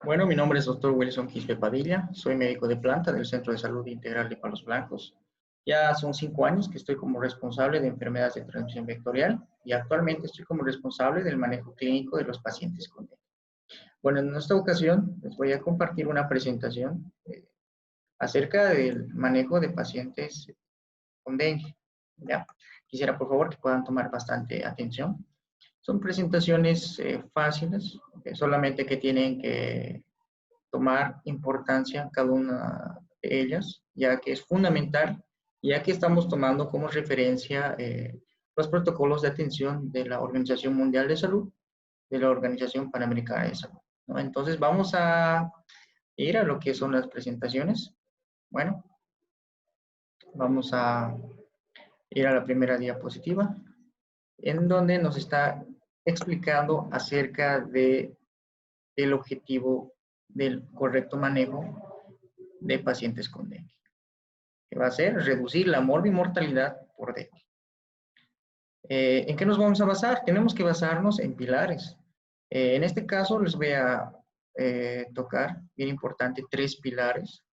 Bueno, mi nombre es Dr. Wilson Quispe Padilla, soy médico de planta del Centro de Salud Integral de Palos Blancos. Ya son 5 años que estoy como responsable de enfermedades de transmisión vectorial y actualmente estoy como responsable del manejo clínico de los pacientes con dengue. Bueno, en esta ocasión les voy a compartir una presentación acerca del manejo de pacientes con dengue. ¿Ya? Quisiera por favor que puedan tomar bastante atención. Son presentaciones fáciles, solamente que tienen que tomar importancia cada una de ellas, ya que es fundamental, ya que estamos tomando como referencia los protocolos de atención de la Organización Mundial de Salud, de la Organización Panamericana de Salud, ¿no? Entonces vamos a ir a lo que son las presentaciones. Bueno, vamos a ir a la primera diapositiva, en donde nos está explicando acerca de el objetivo del correcto manejo de pacientes con dengue, que va a ser reducir la morbimortalidad por dengue. ¿En qué nos vamos a basar? Tenemos que basarnos en pilares. En este caso les voy a tocar, bien importante, 3 pilares.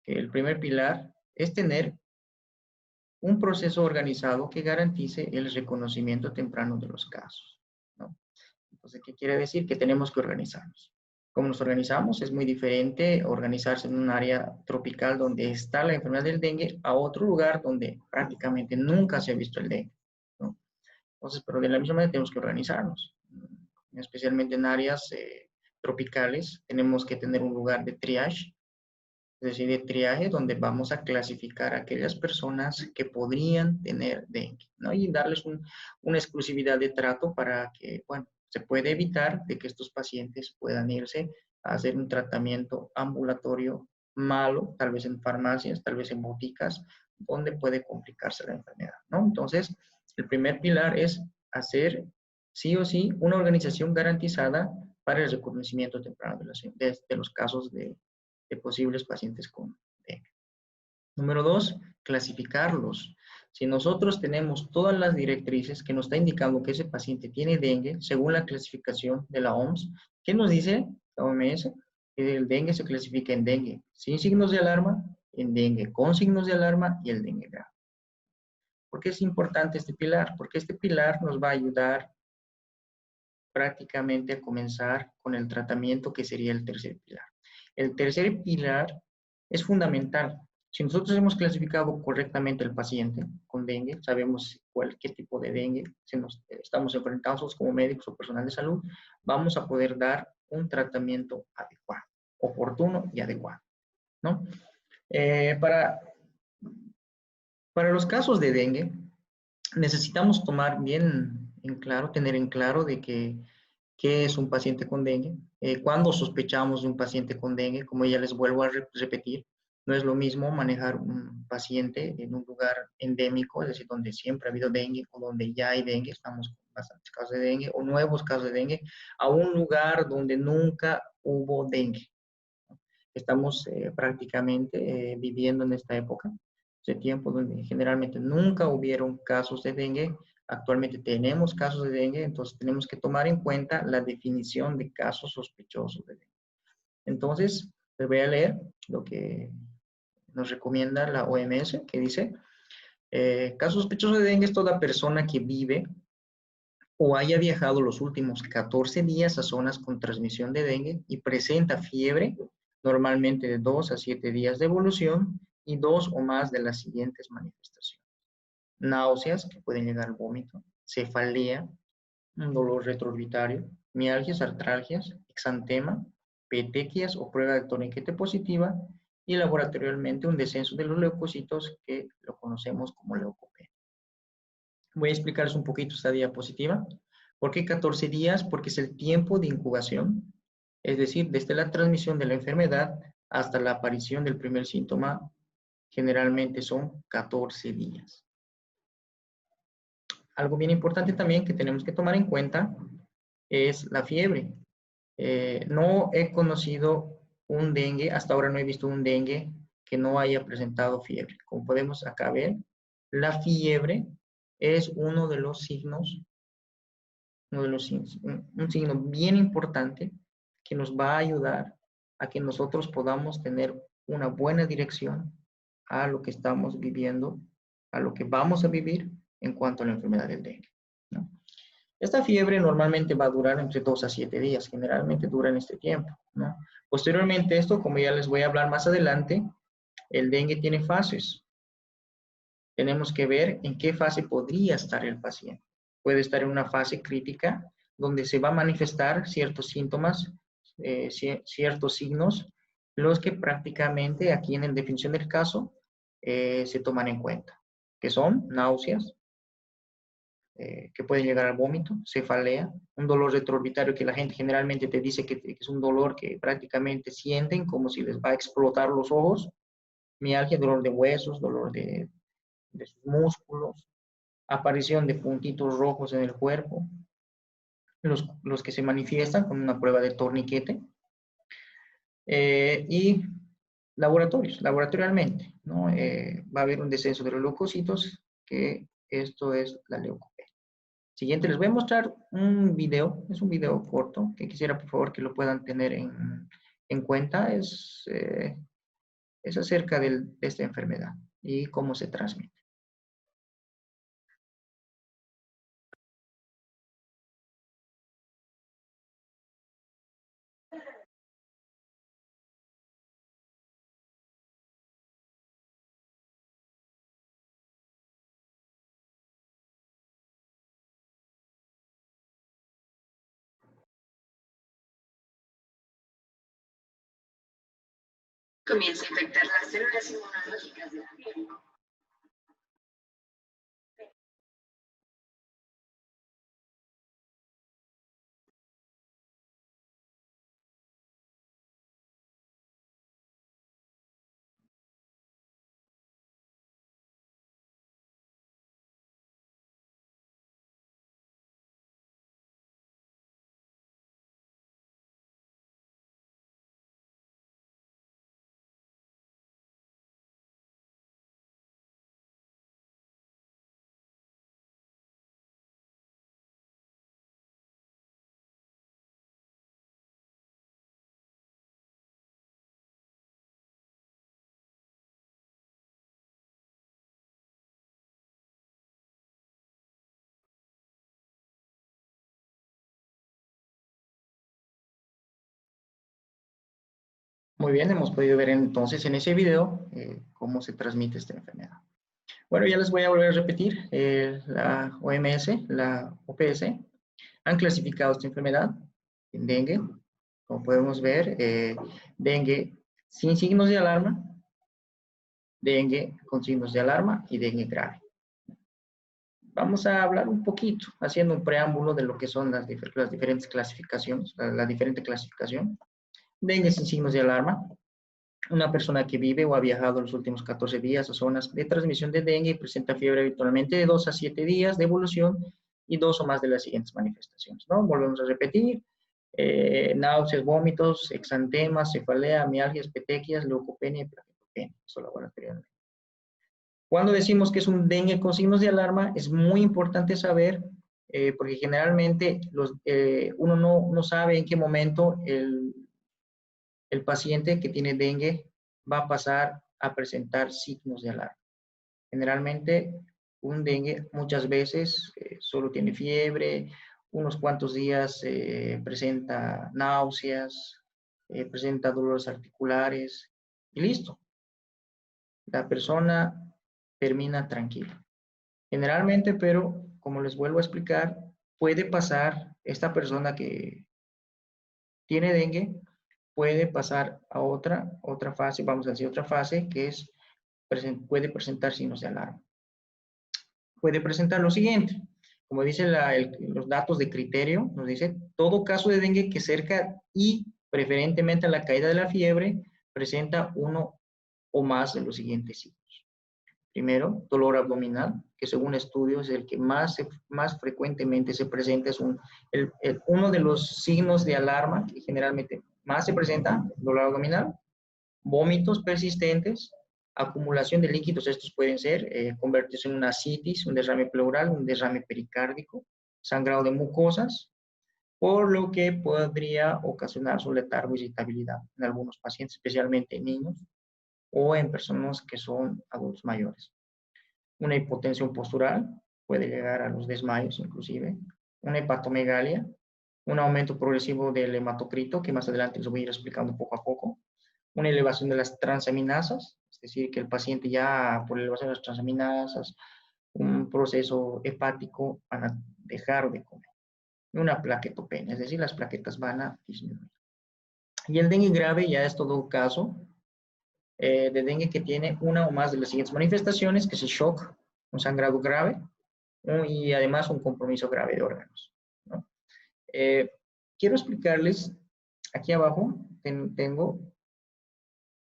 El primer pilar es tener un proceso organizado que garantice el reconocimiento temprano de los casos, ¿no? Entonces, ¿qué quiere decir? Que tenemos que organizarnos. ¿Cómo nos organizamos? Es muy diferente organizarse en un área tropical donde está la enfermedad del dengue a otro lugar donde prácticamente nunca se ha visto el dengue, ¿no? Entonces, pero de la misma manera tenemos que organizarnos, especialmente en áreas tropicales. Tenemos que tener un lugar de triage, es decir, de triaje, donde vamos a clasificar a aquellas personas que podrían tener dengue, ¿no? Y darles una exclusividad de trato para que, bueno, se puede evitar de que estos pacientes puedan irse a hacer un tratamiento ambulatorio malo, tal vez en farmacias, tal vez en boticas, donde puede complicarse la enfermedad, ¿no? Entonces, el primer pilar es hacer, sí o sí, una organización garantizada para el reconocimiento temprano de los casos de posibles pacientes con dengue. Número 2, clasificarlos. Si nosotros tenemos todas las directrices que nos está indicando que ese paciente tiene dengue, según la clasificación de la OMS, ¿qué nos dice la OMS? Que el dengue se clasifica en dengue sin signos de alarma, en dengue con signos de alarma y el dengue grave. ¿Por qué es importante este pilar? Porque este pilar nos va a ayudar prácticamente a comenzar con el tratamiento que sería el tercer pilar. El tercer pilar es fundamental. Si nosotros hemos clasificado correctamente al paciente con dengue, sabemos qué tipo de dengue si nos estamos enfrentados como médicos o personal de salud, vamos a poder dar un tratamiento adecuado, oportuno y adecuado, ¿no? Para los casos de dengue, necesitamos tomar bien en claro, tener en claro de que qué es un paciente con dengue, cuándo sospechamos de un paciente con dengue, como ya les vuelvo a repetir, no es lo mismo manejar un paciente en un lugar endémico, es decir, donde siempre ha habido dengue o donde ya hay dengue, estamos con bastantes casos de dengue o nuevos casos de dengue, a un lugar donde nunca hubo dengue. Estamos prácticamente viviendo en esta época de tiempo donde generalmente nunca hubieron casos de dengue. Actualmente tenemos casos de dengue, entonces tenemos que tomar en cuenta la definición de casos sospechosos de dengue. Entonces, les voy a leer lo que nos recomienda la OMS, que dice, caso sospechoso de dengue es toda persona que vive o haya viajado los últimos 14 días a zonas con transmisión de dengue y presenta fiebre, normalmente de 2 a 7 días de evolución y 2 o más de las siguientes manifestaciones. Náuseas, que pueden llegar al vómito, cefalea, un dolor retroorbitario, mialgias, artralgias, exantema, petequias o prueba de torniquete positiva y laboratorialmente un descenso de los leucocitos que lo conocemos como leucopenia. Voy a explicarles un poquito esta diapositiva. ¿Por qué 14 días? Porque es el tiempo de incubación, es decir, desde la transmisión de la enfermedad hasta la aparición del primer síntoma, generalmente son 14 días. Algo bien importante también que tenemos que tomar en cuenta es la fiebre. No he conocido un dengue, hasta ahora no he visto un dengue que no haya presentado fiebre. Como podemos acá ver, la fiebre es uno de los signos, un signo bien importante que nos va a ayudar a que nosotros podamos tener una buena dirección a lo que estamos viviendo, a lo que vamos a vivir en cuanto a la enfermedad del dengue, ¿no? Esta fiebre normalmente va a durar entre 2 a 7 días, generalmente dura en este tiempo, ¿no? Posteriormente esto, como ya les voy a hablar más adelante, el dengue tiene fases. Tenemos que ver en qué fase podría estar el paciente. Puede estar en una fase crítica, donde se va a manifestar ciertos síntomas, ciertos signos, los que prácticamente aquí en la definición del caso se toman en cuenta, que son náuseas, que pueden llegar al vómito, cefalea, un dolor retroorbitario que la gente generalmente te dice que es un dolor que prácticamente sienten como si les va a explotar los ojos, mialgia, dolor de huesos, dolor de sus músculos, aparición de puntitos rojos en el cuerpo, los que se manifiestan con una prueba de torniquete, y laboratorialmente, ¿no? Va a haber un descenso de los leucocitos, que esto es la leucopenia. Siguiente, les voy a mostrar un video, es un video corto, que quisiera por favor que lo puedan tener en cuenta, es acerca de esta enfermedad y cómo se transmite. Comienza a infectar las células inmunológicas de la piel. Muy bien, hemos podido ver entonces en ese video cómo se transmite esta enfermedad. Bueno, ya les voy a volver a repetir, la OMS, la OPS, han clasificado esta enfermedad en dengue, como podemos ver, dengue sin signos de alarma, dengue con signos de alarma y dengue grave. Vamos a hablar un poquito, haciendo un preámbulo de lo que son las diferentes clasificaciones, la diferente clasificación. Dengue sin signos de alarma. Una persona que vive o ha viajado los últimos 14 días a zonas de transmisión de dengue y presenta fiebre habitualmente de 2 a 7 días de evolución y 2 o más de las siguientes manifestaciones, ¿no? Volvemos a repetir, náuseas, vómitos, exantemas, cefalea, mialgias, petequias, leucopenia y plaquetopenia, eso laboratorialmente. Cuando decimos que es un dengue con signos de alarma, es muy importante saber, porque generalmente uno no sabe en qué momento el paciente que tiene dengue va a pasar a presentar signos de alarma. Generalmente, un dengue muchas veces solo tiene fiebre, unos cuantos días presenta náuseas, presenta dolores articulares y listo. La persona termina tranquila. Generalmente, pero como les vuelvo a explicar, puede pasar esta persona que tiene dengue, puede pasar a otra fase, vamos a decir otra fase, que es, puede presentar signos de alarma. Puede presentar lo siguiente, como dice los datos de criterio, nos dice, todo caso de dengue que cerca y preferentemente a la caída de la fiebre, presenta uno o más de los siguientes signos. Primero, dolor abdominal, que según estudios es el que más frecuentemente se presenta, es uno de los signos de alarma que generalmente más se presenta, dolor abdominal, vómitos persistentes, acumulación de líquidos, estos pueden ser convertirse en una ascitis, un derrame pleural, un derrame pericárdico, sangrado de mucosas, por lo que podría ocasionar su letargo y irritabilidad en algunos pacientes, especialmente en niños o en personas que son adultos mayores. Una hipotensión postural puede llegar a los desmayos inclusive, una hepatomegalia, un aumento progresivo del hematocrito, que más adelante les voy a ir explicando poco a poco, una elevación de las transaminasas, es decir, que el paciente ya por elevación de las transaminasas, un proceso hepático, van a dejar de comer. Una plaquetopenia, es decir, las plaquetas van a disminuir. Y el dengue grave ya es todo un caso de dengue que tiene una o más de las siguientes manifestaciones, que es el shock, un sangrado grave y además un compromiso grave de órganos, ¿no? Quiero explicarles, aquí abajo tengo,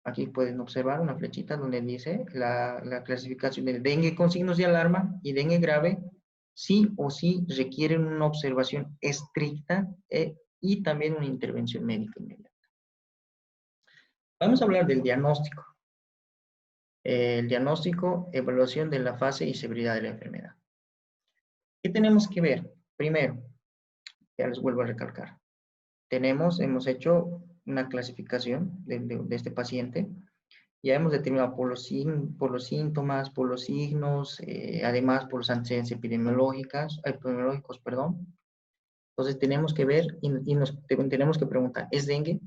aquí pueden observar una flechita donde dice la clasificación del dengue con signos de alarma y dengue grave, sí o sí requieren una observación estricta y también una intervención médica inmediata. Vamos a hablar del diagnóstico. El diagnóstico, evaluación de la fase y severidad de la enfermedad. ¿Qué tenemos que ver? Primero, ya les vuelvo a recalcar, hemos hecho una clasificación de este paciente, ya hemos determinado por los síntomas, por los signos, además por los antecedentes epidemiológicos, perdón. Entonces tenemos que ver y tenemos que preguntar, ¿es dengue?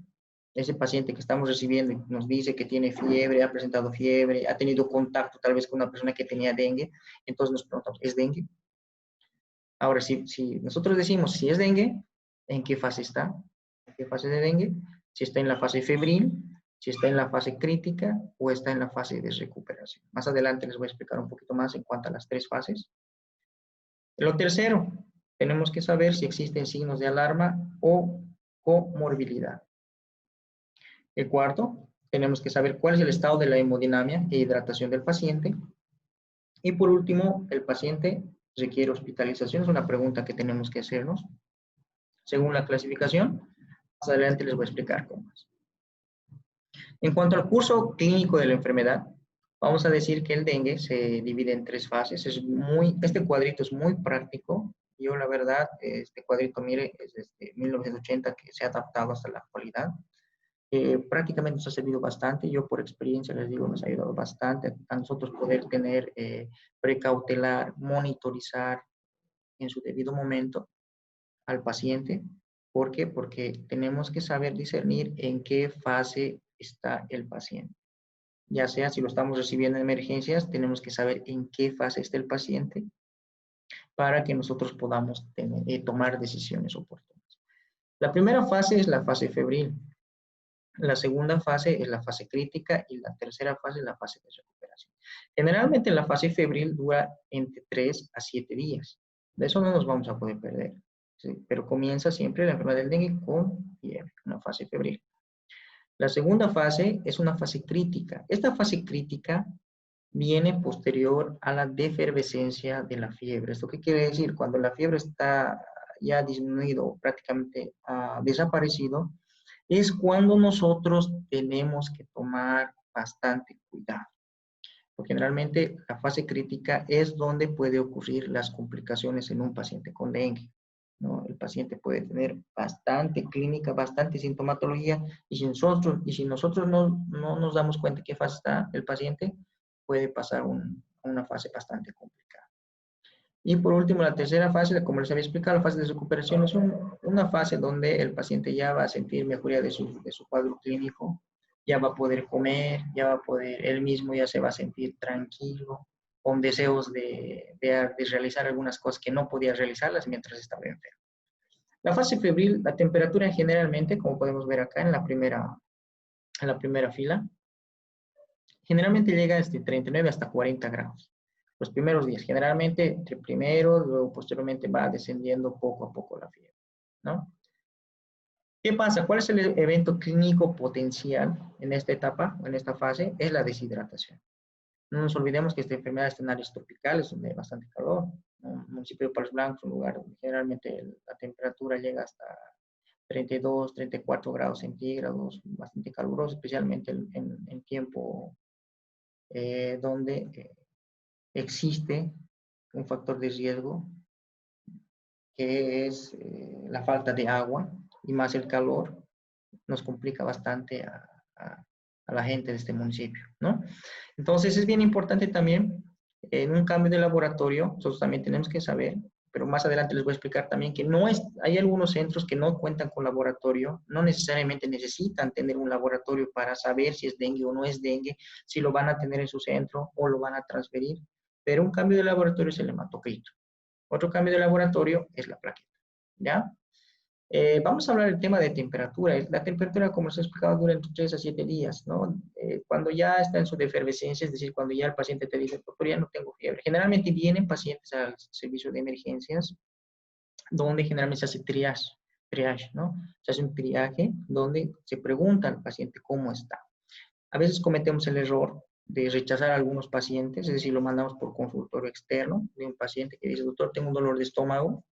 Ese paciente que estamos recibiendo nos dice que tiene fiebre, ha presentado fiebre, ha tenido contacto tal vez con una persona que tenía dengue, entonces nos preguntamos, ¿es dengue? Ahora, si nosotros decimos si es dengue, ¿en qué fase está? ¿En qué fase de dengue? Si está en la fase febril, si está en la fase crítica o está en la fase de recuperación. Más adelante les voy a explicar un poquito más en cuanto a las tres fases. Lo tercero, tenemos que saber si existen signos de alarma o comorbilidad. El cuarto, tenemos que saber cuál es el estado de la hemodinamia e hidratación del paciente. Y por último, el paciente requiere hospitalización. Es una pregunta que tenemos que hacernos. Según la clasificación, más adelante les voy a explicar cómo es. En cuanto al curso clínico de la enfermedad, vamos a decir que el dengue se divide en tres fases. Este cuadrito es muy práctico. Yo, la verdad, este cuadrito, mire, es desde 1980 que se ha adaptado hasta la actualidad. Prácticamente nos ha servido bastante. Yo, por experiencia, les digo, nos ha ayudado bastante a nosotros poder tener, precautelar, monitorizar en su debido momento al paciente. ¿Por qué? Porque tenemos que saber discernir en qué fase está el paciente. Ya sea si lo estamos recibiendo en emergencias, tenemos que saber en qué fase está el paciente para que nosotros podamos tomar decisiones oportunas. La primera fase es la fase febril. La segunda fase es la fase crítica y la tercera fase es la fase de recuperación. Generalmente la fase febril dura entre 3 a 7 días. De eso no nos vamos a poder perder. ¿Sí? Pero comienza siempre la enfermedad del dengue con fiebre, una fase febril. La segunda fase es una fase crítica. Esta fase crítica viene posterior a la defervescencia de la fiebre. ¿Esto qué quiere decir? Cuando la fiebre está ya disminuido, prácticamente ha desaparecido, es cuando nosotros tenemos que tomar bastante cuidado. Porque generalmente la fase crítica es donde puede ocurrir las complicaciones en un paciente con dengue, ¿no? El paciente puede tener bastante clínica, bastante sintomatología, y si nosotros no nos damos cuenta qué fase está el paciente, puede pasar una fase bastante complicada. Y por último, la tercera fase, como les había explicado, la fase de recuperación es una fase donde el paciente ya va a sentir mejoría de su cuadro clínico, ya va a poder comer, ya va a poder, él mismo ya se va a sentir tranquilo, con deseos de realizar algunas cosas que no podía realizarlas mientras estaba enfermo. La fase febril, la temperatura generalmente, como podemos ver acá en la primera fila, generalmente llega desde 39 hasta 40 grados. Los primeros días, generalmente entre primero, luego posteriormente va descendiendo poco a poco la fiebre, ¿no? ¿Qué pasa? ¿Cuál es el evento clínico potencial en esta etapa, en esta fase? Es la deshidratación. No nos olvidemos que esta enfermedad está en áreas tropicales, donde hay bastante calor. ¿No? El municipio de Palos Blancos, un lugar donde generalmente la temperatura llega hasta 32, 34 grados centígrados, bastante caluroso, especialmente en tiempo donde existe un factor de riesgo que es la falta de agua y más el calor, nos complica bastante a la gente de este municipio, ¿no? Entonces es bien importante también en un cambio de laboratorio, nosotros también tenemos que saber, pero más adelante les voy a explicar también que no es, hay algunos centros que no cuentan con laboratorio, no necesariamente necesitan tener un laboratorio para saber si es dengue o no es dengue, si lo van a tener en su centro o lo van a transferir, pero un cambio de laboratorio es el hematocrito. Otro cambio de laboratorio es la plaqueta, ¿ya? Vamos a hablar del tema de temperatura. La temperatura, como se ha explicado, dura entre 3 a 7 días, ¿no? Cuando ya está en su defervescencia, es decir, cuando ya el paciente te dice, doctor, ya no tengo fiebre. Generalmente vienen pacientes al servicio de emergencias, donde generalmente se hace triage, ¿no? Se hace un triaje donde se pregunta al paciente cómo está. A veces cometemos el error de rechazar a algunos pacientes, es decir, lo mandamos por consultorio externo de un paciente que dice, doctor, tengo un dolor de estómago.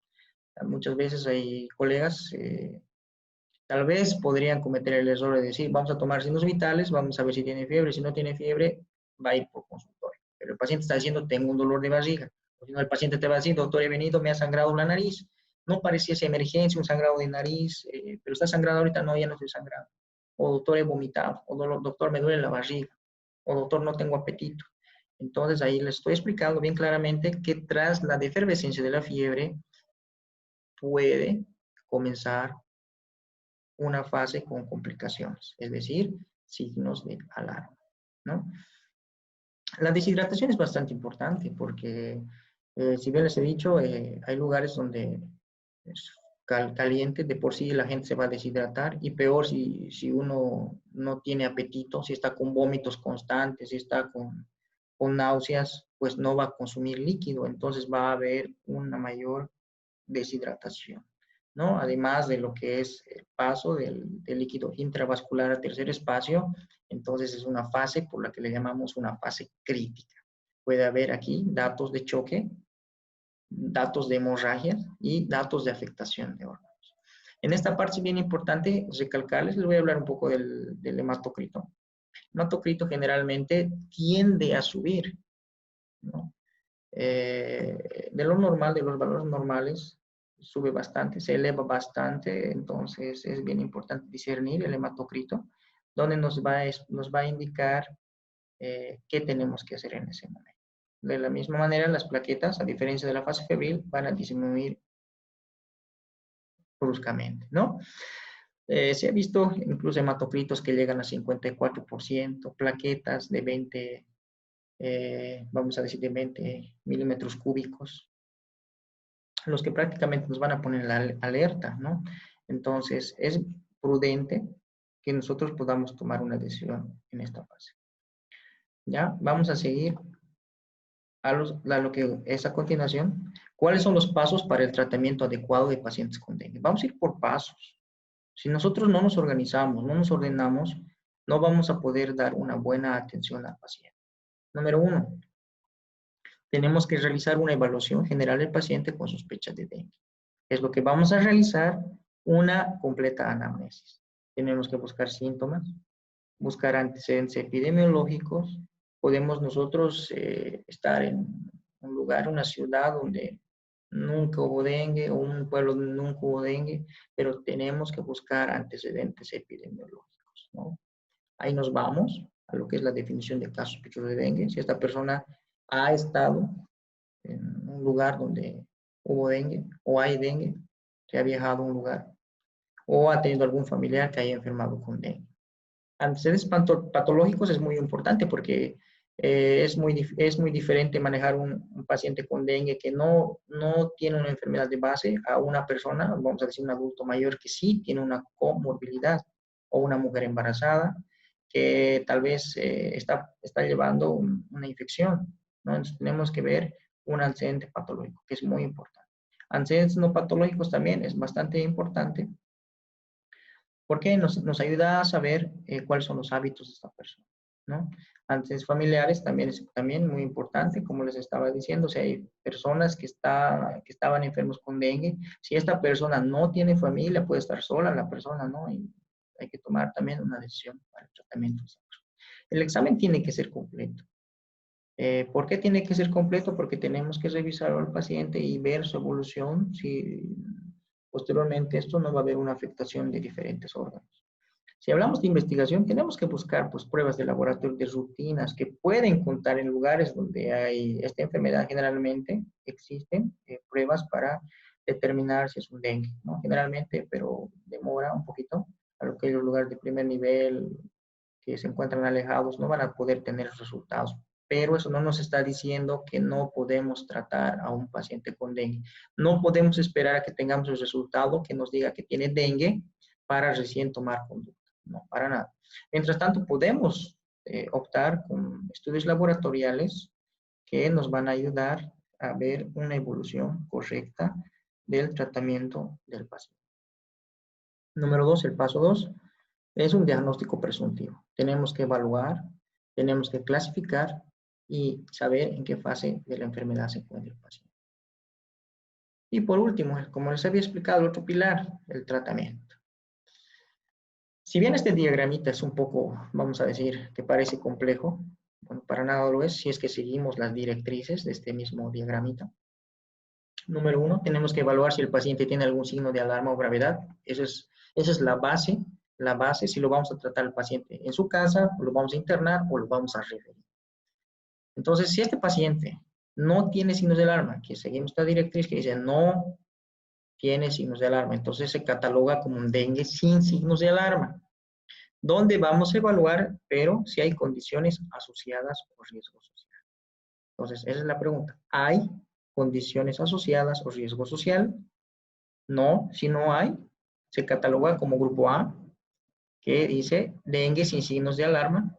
Muchas veces hay colegas, tal vez podrían cometer el error de decir, vamos a tomar signos vitales, vamos a ver si tiene fiebre, si no tiene fiebre, va a ir por consultorio. Pero el paciente está diciendo, tengo un dolor de barriga. O si no, el paciente te va a decir, doctor, he venido, me ha sangrado la nariz. No pareciese emergencia, un sangrado de nariz, pero está sangrado ahorita, no, ya no estoy sangrado. O doctor, he vomitado. O doctor, me duele la barriga. O doctor, no tengo apetito. Entonces ahí les estoy explicando bien claramente que tras la defervescencia de la fiebre puede comenzar una fase con complicaciones, es decir, signos de alarma, ¿no? La deshidratación es bastante importante porque, si bien les he dicho, hay lugares donde es caliente, de por sí la gente se va a deshidratar y peor si uno no tiene apetito, si está con vómitos constantes, si está con náuseas, pues no va a consumir líquido, entonces va a haber una mayor deshidratación, ¿no? Además de lo que es el paso del líquido intravascular al tercer espacio, entonces es una fase por la que le llamamos una fase crítica. Puede haber aquí datos de choque, datos de hemorragias y datos de afectación de órganos. En esta parte es bien importante recalcarles, les voy a hablar un poco del hematocrito. El hematocrito generalmente tiende a subir, ¿no? De lo normal, de los valores normales, sube bastante, se eleva bastante, entonces es bien importante discernir el hematocrito, donde nos va a indicar qué tenemos que hacer en ese momento. De la misma manera, las plaquetas, a diferencia de la fase febril, van a disminuir bruscamente, ¿no? Se ha visto incluso hematocritos que llegan a 54%, plaquetas de 20, vamos a decir, de 20 milímetros cúbicos, los que prácticamente nos van a poner la alerta, ¿no? Entonces, es prudente que nosotros podamos tomar una decisión en esta fase. ¿Ya? Vamos a seguir a lo que es a continuación. ¿Cuáles son los pasos para el tratamiento adecuado de pacientes con dengue? Vamos a ir por pasos. Si nosotros no nos organizamos, no nos ordenamos, no vamos a poder dar una buena atención al paciente. Número 1, tenemos que realizar una evaluación general del paciente con sospecha de dengue. Es lo que vamos a realizar una completa anamnesis. Tenemos que buscar síntomas, buscar antecedentes epidemiológicos. Podemos nosotros estar en un lugar, una ciudad donde nunca hubo dengue o un pueblo donde nunca hubo dengue, pero tenemos que buscar antecedentes epidemiológicos, ¿no? Ahí nos vamos a lo que es la definición de caso sospechoso de dengue. Si esta persona ha estado en un lugar donde hubo dengue o hay dengue, que ha viajado a un lugar o ha tenido algún familiar que haya enfermado con dengue. Antecedentes patológicos es muy importante porque es muy diferente manejar un paciente con dengue que no tiene una enfermedad de base a una persona, vamos a decir un adulto mayor que sí tiene una comorbilidad o una mujer embarazada que tal vez está llevando una infección, ¿no? Entonces tenemos que ver un antecedente patológico, que es muy importante. Antecedentes no patológicos también es bastante importante porque nos ayuda a saber cuáles son los hábitos de esta persona, ¿no? Antecedentes familiares también es también muy importante, como les estaba diciendo, si hay personas que estaban enfermos con dengue, si esta persona no tiene familia, puede estar sola la persona, ¿no? Y hay que tomar también una decisión para el tratamiento de esa persona. El examen tiene que ser completo. ¿Por qué tiene que ser completo? Porque tenemos que revisar al paciente y ver su evolución. Si posteriormente esto no va a haber una afectación de diferentes órganos. Si hablamos de investigación, tenemos que buscar pues, pruebas de laboratorio de rutinas que pueden contar en lugares donde hay esta enfermedad. Generalmente existen pruebas para determinar si es un dengue, ¿no? Generalmente, pero demora un poquito. A lo que los lugares de primer nivel que se encuentran alejados no van a poder tener resultados. Pero eso no nos está diciendo que no podemos tratar a un paciente con dengue. No podemos esperar a que tengamos el resultado que nos diga que tiene dengue para recién tomar conducta. No, para nada. Mientras tanto, podemos optar con estudios laboratoriales que nos van a ayudar a ver una evolución correcta del tratamiento del paciente. Número 2, el paso 2, es un diagnóstico presuntivo. Tenemos que evaluar, tenemos que clasificar y saber en qué fase de la enfermedad se encuentra el paciente. Y por último, como les había explicado, el otro pilar, el tratamiento. Si bien este diagramita es un poco, vamos a decir, que parece complejo, bueno, para nada lo es si es que seguimos las directrices de este mismo diagramita. Número 1, tenemos que evaluar si el paciente tiene algún signo de alarma o gravedad. Esa es la base si lo vamos a tratar al paciente en su casa, lo vamos a internar o lo vamos a referir. Entonces, si este paciente no tiene signos de alarma, que seguimos esta directriz que dice no tiene signos de alarma, entonces se cataloga como un dengue sin signos de alarma, donde vamos a evaluar, pero si hay condiciones asociadas o riesgo social. Entonces, esa es la pregunta. ¿Hay condiciones asociadas o riesgo social? No, si no hay, se cataloga como grupo A, que dice dengue sin signos de alarma,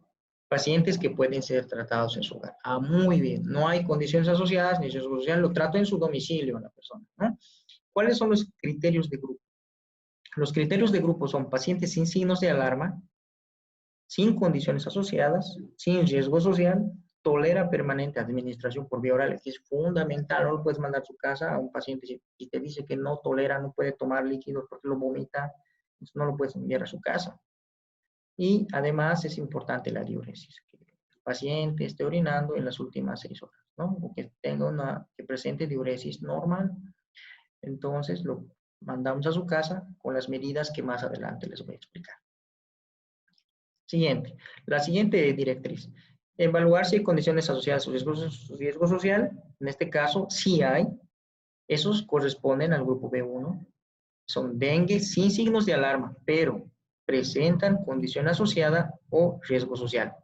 pacientes que pueden ser tratados en su hogar. Ah, muy bien, no hay condiciones asociadas ni riesgo social, lo trato en su domicilio la persona, ¿no? ¿Cuáles son los criterios de grupo? Los criterios de grupo son pacientes sin signos de alarma, sin condiciones asociadas, sin riesgo social, tolera permanente administración por vía oral, que es fundamental. No lo puedes mandar a su casa a un paciente si te dice que no tolera, no puede tomar líquidos porque lo vomita, no lo puedes enviar a su casa. Y además es importante la diuresis, que el paciente esté orinando en las últimas 6 horas, ¿no? O que presente diuresis normal. Entonces lo mandamos a su casa con las medidas que más adelante les voy a explicar. Siguiente. La siguiente directriz. Evaluar si hay condiciones asociadas a riesgo social. En este caso, sí hay. Esos corresponden al grupo B1. Son dengue sin signos de alarma, pero presentan condición asociada o riesgo social.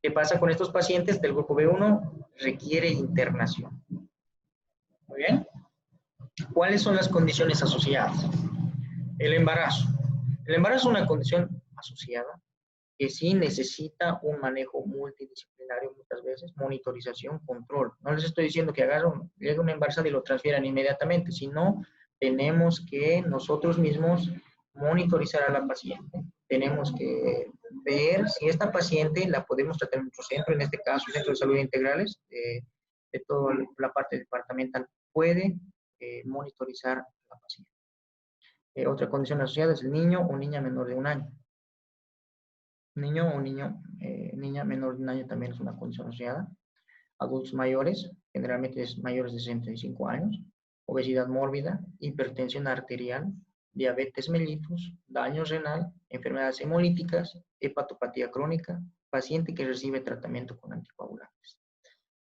¿Qué pasa con estos pacientes del grupo B1? Requiere internación. Muy bien. ¿Cuáles son las condiciones asociadas? El embarazo. El embarazo es una condición asociada que sí necesita un manejo multidisciplinario muchas veces, monitorización, control. No les estoy diciendo que llegue una embarazada y lo transfieran inmediatamente, sino tenemos que nosotros mismos monitorizar a la paciente. Tenemos que ver si esta paciente la podemos tratar en nuestro centro, en este caso, el Centro de Salud Integrales, de toda la parte departamental, puede monitorizar a la paciente. Otra condición asociada es el niño o niña menor de 1 año. Niño o niña menor de 1 año también es una condición asociada. Adultos mayores, generalmente es mayores de 65 años. Obesidad mórbida, hipertensión arterial, diabetes mellitus, daño renal, enfermedades hemolíticas, hepatopatía crónica, paciente que recibe tratamiento con anticoagulantes.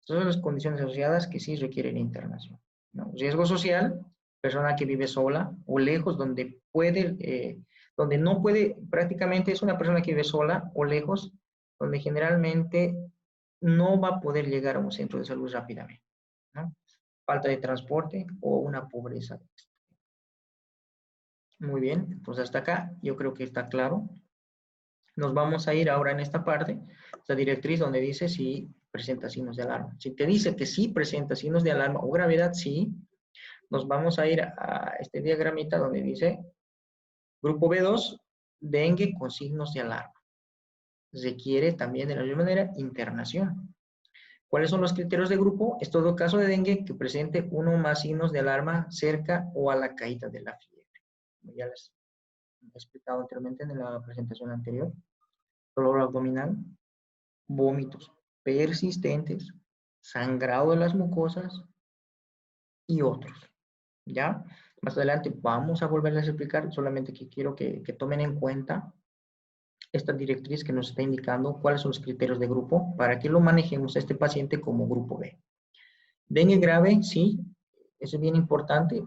Estas son las condiciones asociadas que sí requieren internación, ¿no? Riesgo social, persona que vive sola o lejos donde donde no puede, prácticamente es una persona que vive sola o lejos, donde generalmente no va a poder llegar a un centro de salud rápidamente, ¿no? Falta de transporte o una pobreza. Muy bien, entonces hasta acá yo creo que está claro. Nos vamos a ir ahora en esta parte, esta directriz donde dice si presenta signos de alarma. Si te dice que sí presenta signos de alarma o gravedad, sí, nos vamos a ir a este diagramita donde dice grupo B2, dengue con signos de alarma. Requiere también de la misma manera internación. ¿Cuáles son los criterios de grupo? Es todo caso de dengue que presente uno o más signos de alarma cerca o a la caída de la fiebre. Como ya les he explicado anteriormente en la presentación anterior. Dolor abdominal, vómitos persistentes, sangrado de las mucosas y otros, ¿ya? Más adelante vamos a volverles a explicar, solamente que quiero que tomen en cuenta esta directriz que nos está indicando cuáles son los criterios de grupo para que lo manejemos a este paciente como grupo B. Dengue grave, sí, eso es bien importante,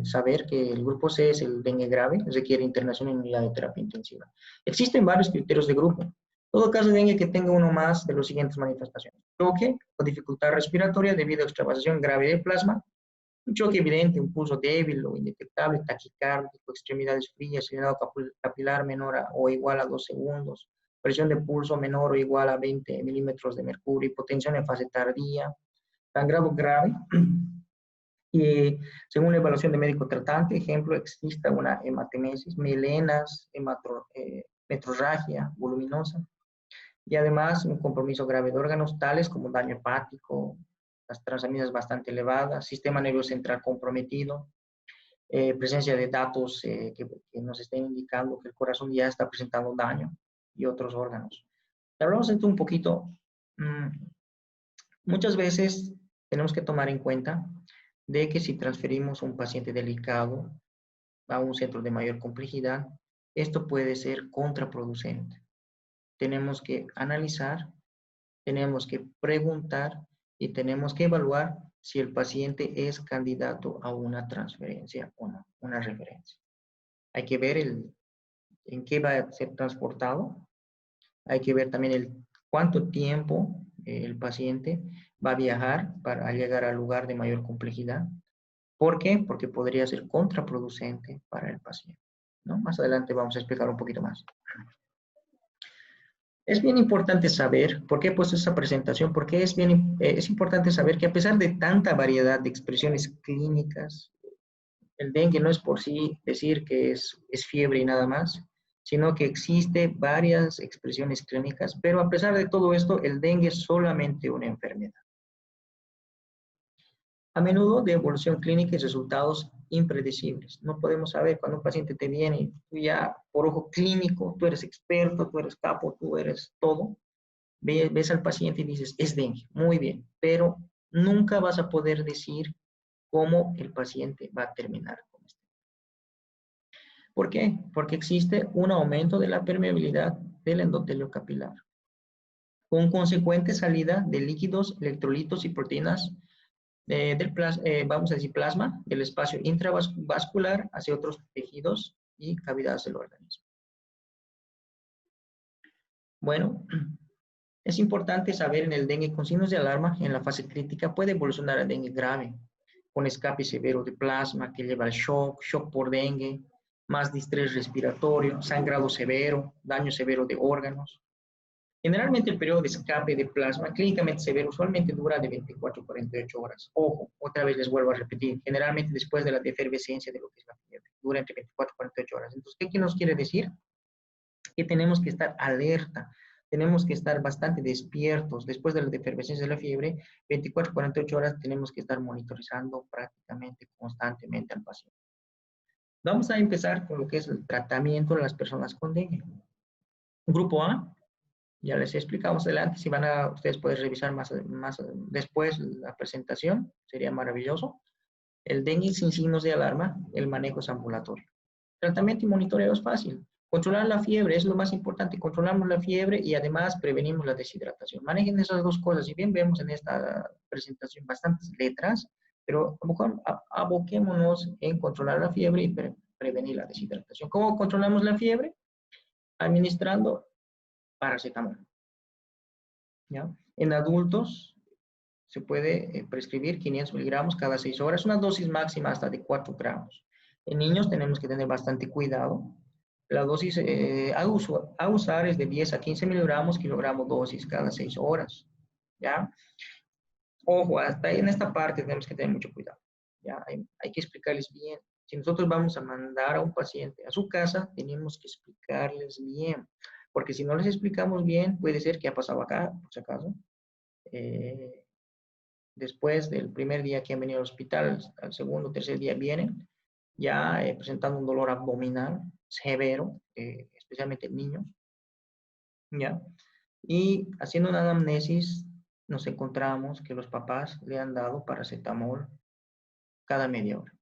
saber que el grupo C es el dengue grave, requiere internación en unidad de terapia intensiva. Existen varios criterios de grupo. Todo caso de dengue que tenga uno más de las siguientes manifestaciones: choque o dificultad respiratoria debido a extravasación grave de plasma, un choque evidente, un pulso débil o indetectable, taquicárdico, extremidades frías, llenado capilar menor o igual a 2 segundos, presión de pulso menor o igual a 20 milímetros de mercurio, hipotensión en fase tardía, sangrado grave. Y según la evaluación de médico tratante, ejemplo, exista una hematemesis, melenas, metrorragia voluminosa, y además un compromiso grave de órganos tales como daño hepático, las transaminas bastante elevadas, sistema nervioso central comprometido, presencia de datos que nos estén indicando que el corazón ya está presentando daño y otros órganos. Hablamos de esto un poquito. Muchas veces tenemos que tomar en cuenta de que si transferimos a un paciente delicado a un centro de mayor complejidad, esto puede ser contraproducente. Tenemos que analizar, tenemos que preguntar y tenemos que evaluar si el paciente es candidato a una transferencia o no, una referencia. Hay que ver en qué va a ser transportado, hay que ver también cuánto tiempo el paciente va a viajar para llegar al lugar de mayor complejidad. ¿Por qué? Porque podría ser contraproducente para el paciente, ¿no? Más adelante vamos a explicar un poquito más. Es bien importante saber, ¿por qué he puesto esa presentación? Porque es importante saber que a pesar de tanta variedad de expresiones clínicas, el dengue no es por sí decir que es fiebre y nada más, sino que existe varias expresiones clínicas, pero a pesar de todo esto, el dengue es solamente una enfermedad. A menudo de evolución clínica y resultados impredecibles. No podemos saber cuando un paciente te viene y tú ya por ojo clínico, tú eres experto, tú eres capo, tú eres todo, ves al paciente y dices, es dengue, muy bien, pero nunca vas a poder decir cómo el paciente va a terminar con esto. ¿Por qué? Porque existe un aumento de la permeabilidad del endotelio capilar, con consecuente salida de líquidos, electrolitos y proteínas vamos a decir plasma, del espacio intravascular hacia otros tejidos y cavidades del organismo. Bueno, es importante saber en el dengue con signos de alarma en la fase crítica puede evolucionar a dengue grave, con escape severo de plasma que lleva al shock por dengue, más distrés respiratorio, sangrado severo, daño severo de órganos. Generalmente el periodo de escape de plasma clínicamente severo usualmente dura de 24 a 48 horas. Ojo, otra vez les vuelvo a repetir, generalmente después de la efervescencia de lo que es la fiebre, dura entre 24 y 48 horas. Entonces, ¿qué nos quiere decir? Que tenemos que estar alerta, tenemos que estar bastante despiertos. Después de la efervescencia de la fiebre, 24 a 48 horas tenemos que estar monitorizando prácticamente constantemente al paciente. Vamos a empezar con lo que es el tratamiento de las personas con dengue. Grupo A, ya les explicamos adelante, si van a, ustedes pueden revisar más después la presentación, sería maravilloso. El dengue sin signos de alarma, el manejo es ambulatorio. Tratamiento y monitoreo es fácil. Controlar la fiebre es lo más importante. Controlamos la fiebre y además prevenimos la deshidratación. Manejen esas dos cosas. Si bien vemos en esta presentación bastantes letras, pero aboquémonos en controlar la fiebre y prevenir la deshidratación. ¿Cómo controlamos la fiebre? Administrando paracetamol. ¿Ya? En adultos se puede prescribir 500 miligramos cada 6 horas, una dosis máxima hasta de 4 gramos. En niños tenemos que tener bastante cuidado. La dosis a usar es de 10 a 15 miligramos, kilogramo dosis cada 6 horas. ¿Ya? Ojo, hasta en esta parte tenemos que tener mucho cuidado. ¿Ya? Hay que explicarles bien. Si nosotros vamos a mandar a un paciente a su casa, tenemos que explicarles bien. Porque si no les explicamos bien, puede ser que ha pasado acá, por si acaso. Después del primer día que han venido al hospital, al segundo o tercer día vienen ya presentando un dolor abdominal severo, especialmente en niños, ¿ya? Y haciendo una anamnesis nos encontramos que los papás le han dado paracetamol cada media hora,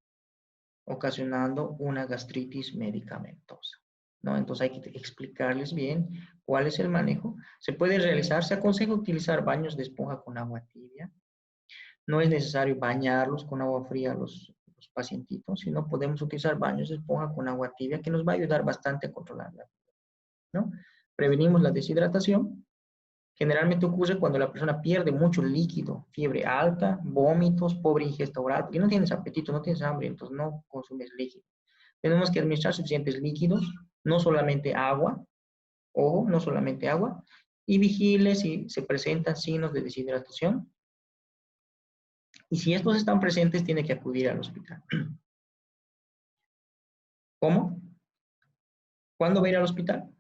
ocasionando una gastritis medicamentosa, ¿no? Entonces hay que explicarles bien cuál es el manejo. Se puede realizar, se aconseja utilizar baños de esponja con agua tibia. No es necesario bañarlos con agua fría a los pacientitos, sino podemos utilizar baños de esponja con agua tibia, que nos va a ayudar bastante a controlarla, ¿no? Prevenimos la deshidratación. Generalmente ocurre cuando la persona pierde mucho líquido, fiebre alta, vómitos, pobre ingesta oral, porque no tienes apetito, no tienes hambre, entonces no consumes líquido. Tenemos que administrar suficientes líquidos, no solamente agua, ojo, no solamente agua, y vigile si se presentan signos de deshidratación. Y si estos están presentes, tiene que acudir al hospital. ¿Cómo? ¿Cuándo va a ir al hospital?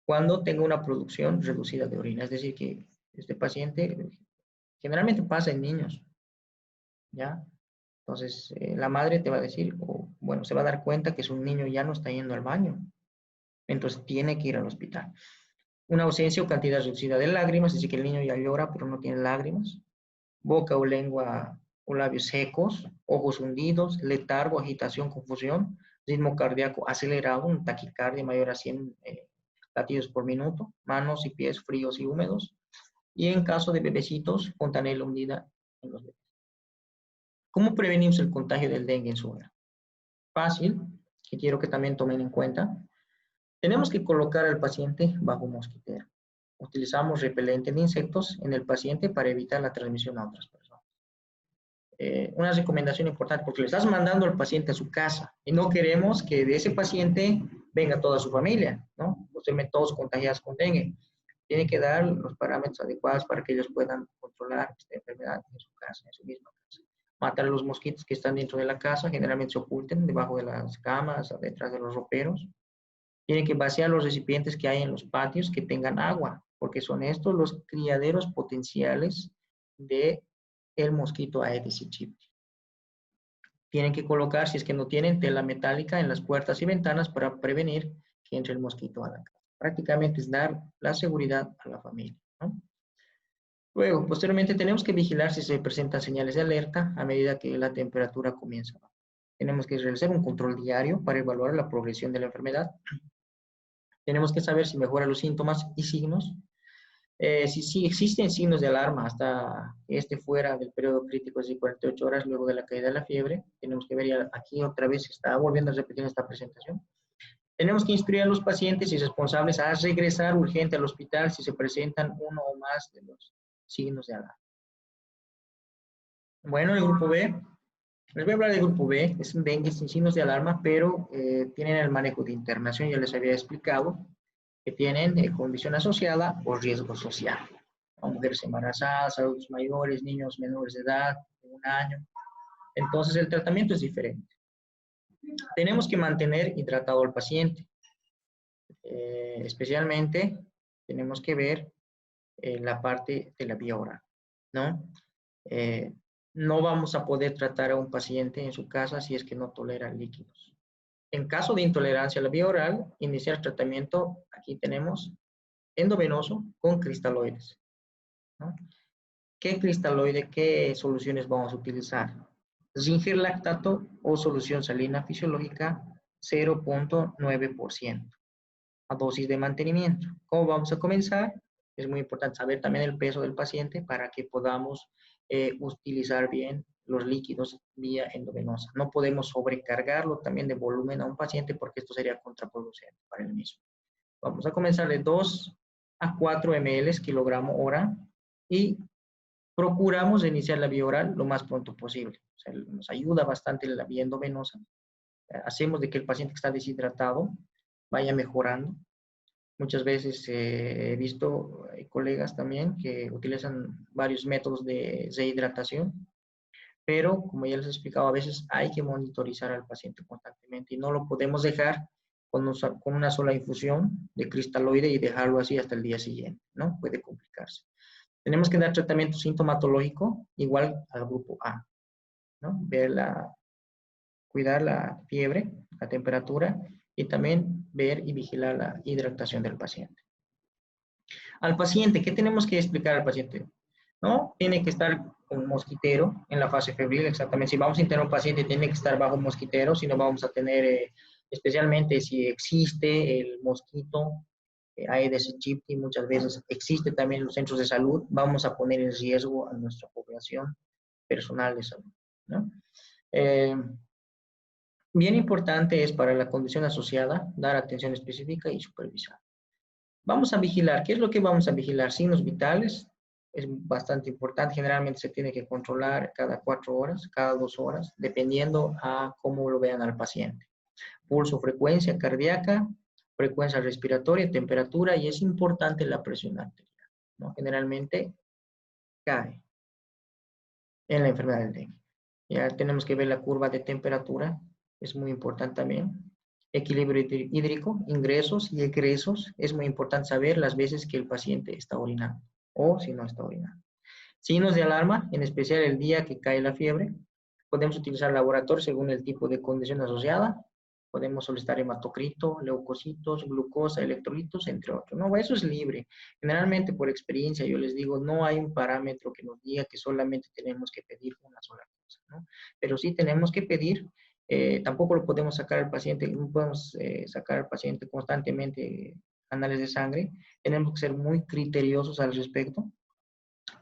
Cuando tenga una producción reducida de orina, es decir, que este paciente generalmente pasa en niños, ¿ya? Entonces, la madre te va a decir, o bueno, se va a dar cuenta que su niño ya no está yendo al baño, entonces tiene que ir al hospital. Una ausencia o cantidad reducida de lágrimas, es decir, que el niño ya llora pero no tiene lágrimas. Boca o lengua o labios secos, ojos hundidos, letargo, agitación, confusión, ritmo cardíaco acelerado, una taquicardia mayor a 100 latidos por minuto, manos y pies fríos y húmedos, y en caso de bebecitos, fontanela hundida en los bebés. ¿Cómo prevenimos el contagio del dengue en su hogar? Fácil, que quiero que también tomen en cuenta. Tenemos que colocar al paciente bajo mosquitero. Utilizamos repelente de insectos en el paciente para evitar la transmisión a otras personas. Una recomendación importante, porque le estás mandando al paciente a su casa y no queremos que de ese paciente venga toda su familia, ¿no? Posiblemente todos contagiados con dengue. Tiene que dar los parámetros adecuados para que ellos puedan controlar esta enfermedad en su casa, en su misma casa. Matar a los mosquitos que están dentro de la casa, generalmente se oculten debajo de las camas, detrás de los roperos. Tiene que vaciar los recipientes que hay en los patios que tengan agua, porque son estos los criaderos potenciales de el mosquito Aedes aegypti. Tienen que colocar, si es que no tienen, tela metálica en las puertas y ventanas para prevenir que entre el mosquito a la casa. Prácticamente es dar la seguridad a la familia, ¿no? Luego, posteriormente, tenemos que vigilar si se presentan señales de alerta a medida que la temperatura comienza a bajar. Tenemos que realizar un control diario para evaluar la progresión de la enfermedad. Tenemos que saber si mejoran los síntomas y signos. Si existen signos de alarma hasta fuera del periodo crítico, es decir, 48 horas luego de la caída de la fiebre, tenemos que ver, ya aquí otra vez está volviendo a repetir esta presentación. Tenemos que instruir a los pacientes y responsables a regresar urgente al hospital si se presentan uno o más de los signos de alarma. Bueno, el grupo B, les voy a hablar del grupo B, es un dengue sin signos de alarma, pero tienen el manejo de internación, ya les había explicado, que tienen condición asociada o riesgo social. Mujeres embarazadas, adultos mayores, niños menores de edad, de 1 año. Entonces el tratamiento es diferente. Tenemos que mantener hidratado al paciente. Especialmente tenemos que ver la parte de la vía oral, ¿no? No vamos a poder tratar a un paciente en su casa si es que no tolera líquidos. En caso de intolerancia a la vía oral, iniciar tratamiento, aquí tenemos endovenoso con cristaloides, ¿no? ¿Qué cristaloide, qué soluciones vamos a utilizar? Zinger lactato o solución salina fisiológica 0.9% a dosis de mantenimiento. ¿Cómo vamos a comenzar? Es muy importante saber también el peso del paciente para que podamos utilizar bien los líquidos vía endovenosa. No podemos sobrecargarlo también de volumen a un paciente porque esto sería contraproducente para el mismo. Vamos a comenzar de 2 a 4 ml kilogramo hora y procuramos iniciar la vía oral lo más pronto posible. O sea, nos ayuda bastante la vía endovenosa. Hacemos de que el paciente que está deshidratado vaya mejorando. Muchas veces he visto colegas también que utilizan varios métodos de rehidratación, pero como ya les he explicado, a veces hay que monitorizar al paciente constantemente y no lo podemos dejar con una sola infusión de cristaloide y dejarlo así hasta el día siguiente, ¿no? Puede complicarse. Tenemos que dar tratamiento sintomatológico igual al grupo A, ¿no? Cuidar la fiebre, la temperatura y también ver y vigilar la hidratación del paciente. Al paciente, ¿qué tenemos que explicar al paciente? ¿no? Tiene que estar un mosquitero en la fase febril, exactamente. Si vamos a internar un paciente, tiene que estar bajo un mosquitero, si no vamos a tener, especialmente si existe el mosquito Aedes aegypti, muchas veces existe también en los centros de salud, vamos a poner en riesgo a nuestra población personal de salud, ¿no? Eh, Bien importante es para la condición asociada dar atención específica y supervisar. Vamos a vigilar. ¿Qué es lo que vamos a vigilar? Signos vitales. Es bastante importante. Generalmente se tiene que controlar cada 4 horas, cada 2 horas, dependiendo a cómo lo vean al paciente. Pulso, frecuencia cardíaca, frecuencia respiratoria, temperatura, y es importante la presión arterial, ¿no? Generalmente cae en la enfermedad del dengue. Ya tenemos que ver la curva de temperatura, es muy importante también. Equilibrio hídrico, ingresos y egresos, es muy importante saber las veces que el paciente está orinando o si no está orinando. Signos de alarma, en especial el día que cae la fiebre. Podemos utilizar laboratorio según el tipo de condición asociada. Podemos solicitar hematocrito, leucocitos, glucosa, electrolitos, entre otros. No, eso es libre. Generalmente, por experiencia, yo les digo, no hay un parámetro que nos diga que solamente tenemos que pedir una sola cosa, ¿no? Pero sí tenemos que pedir, tampoco lo podemos sacar al paciente, no podemos sacar al paciente constantemente análisis de sangre. Tenemos que ser muy criteriosos al respecto.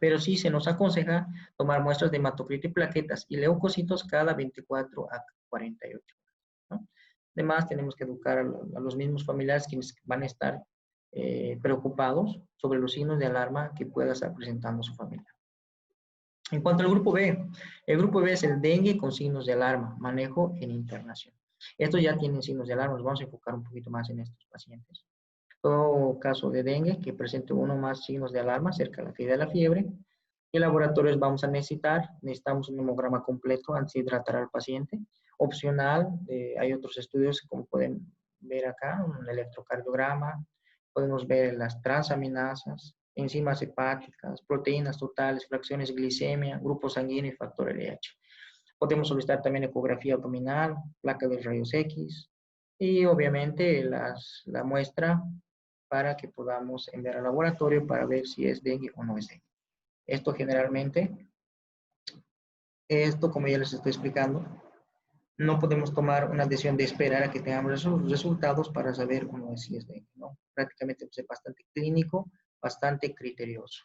Pero sí se nos aconseja tomar muestras de hematocrito y plaquetas y leucocitos cada 24 a 48 horas, ¿no? Además, tenemos que educar a los mismos familiares quienes van a estar preocupados sobre los signos de alarma que pueda estar presentando su familia. En cuanto al grupo B, el grupo B es el dengue con signos de alarma, manejo en internación. Estos ya tienen signos de alarma, nos vamos a enfocar un poquito más en estos pacientes. Todo caso de dengue que presente uno o más signos de alarma cerca de la caída de la fiebre. ¿Qué laboratorios vamos a necesitar? Necesitamos un hemograma completo antes de hidratar al paciente. Opcional, hay otros estudios como pueden ver acá, un electrocardiograma, podemos ver las transaminasas, enzimas hepáticas, proteínas totales, fracciones glicemia, grupo sanguíneo y factor LH. Podemos solicitar también ecografía abdominal, placa de rayos X y obviamente la muestra para que podamos enviar al laboratorio para ver si es dengue o no es dengue. Esto generalmente, como ya les estoy explicando, no podemos tomar una decisión de esperar a que tengamos esos resultados para saber uno si es dengue, ¿no? Prácticamente es bastante clínico, bastante criterioso.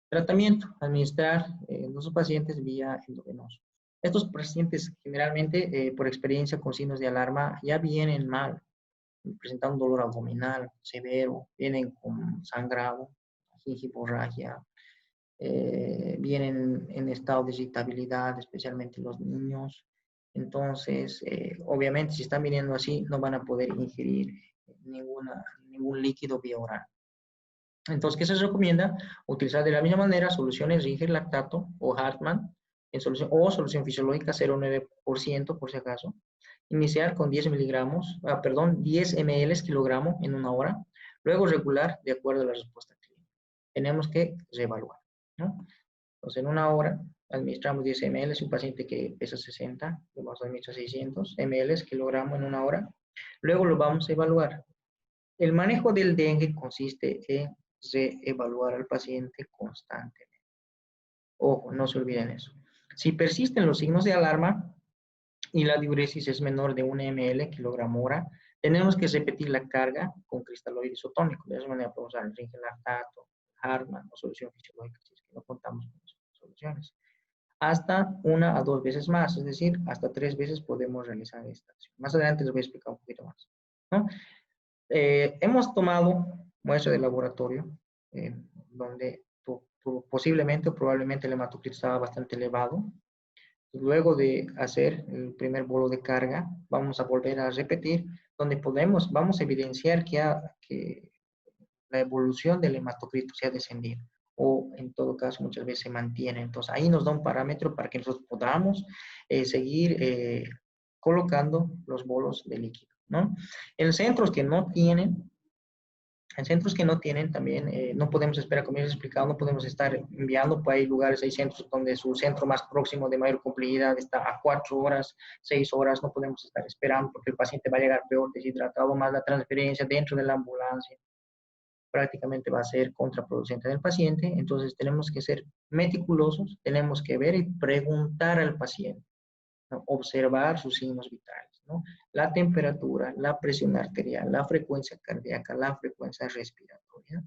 Tratamiento, administrar los pacientes vía endovenoso. Estos pacientes generalmente, por experiencia con signos de alarma, ya vienen mal, presentan un dolor abdominal severo, vienen con sangrado, gingivorragia, vienen en estado de irritabilidad, especialmente los niños. Entonces, obviamente, si están viniendo así, no van a poder ingerir ningún líquido vía oral. Entonces, ¿qué se recomienda? Utilizar de la misma manera soluciones Ringer lactato o Hartmann o solución fisiológica 0,9% por si acaso. Iniciar con 10 miligramos, 10 ml kilogramo en una hora. Luego regular de acuerdo a la respuesta clínica. Tenemos que reevaluar, ¿no? Entonces, en una hora administramos 10 ml, un paciente que pesa 60, lo vamos a administrar 600 ml kilogramo en una hora. Luego lo vamos a evaluar. El manejo del dengue consiste en reevaluar al paciente constantemente. Ojo, no se olviden eso. Si persisten los signos de alarma y la diuresis es menor de 1 ml kilogramo hora, tenemos que repetir la carga con cristaloide isotónico. De esa manera podemos usar el Ringer lactato, Hartmann o solución fisiológica, si es que no contamos con esas soluciones. Hasta 1 a 2 veces más, es decir, hasta 3 veces podemos realizar esta acción. Más adelante les voy a explicar un poquito más, ¿no? Hemos tomado muestra de laboratorio donde posiblemente o probablemente el hematocrito estaba bastante elevado. Luego de hacer el primer bolo de carga, vamos a volver a repetir, donde vamos a evidenciar que la evolución del hematocrito se ha descendido, o en todo caso muchas veces se mantiene. Entonces ahí nos da un parámetro para que nosotros podamos seguir colocando los bolos de líquido, ¿no? En centros que no tienen también, no podemos esperar, como ya les he explicado, no podemos estar enviando, pues hay lugares, hay centros donde su centro más próximo de mayor complejidad está a 4 horas, 6 horas, no podemos estar esperando porque el paciente va a llegar peor deshidratado, más la transferencia dentro de la ambulancia. prácticamente va a ser contraproducente en el paciente. Entonces tenemos que ser meticulosos, tenemos que ver y preguntar al paciente, ¿no? Observar sus signos vitales, ¿no? La temperatura, la presión arterial, la frecuencia cardíaca, la frecuencia respiratoria.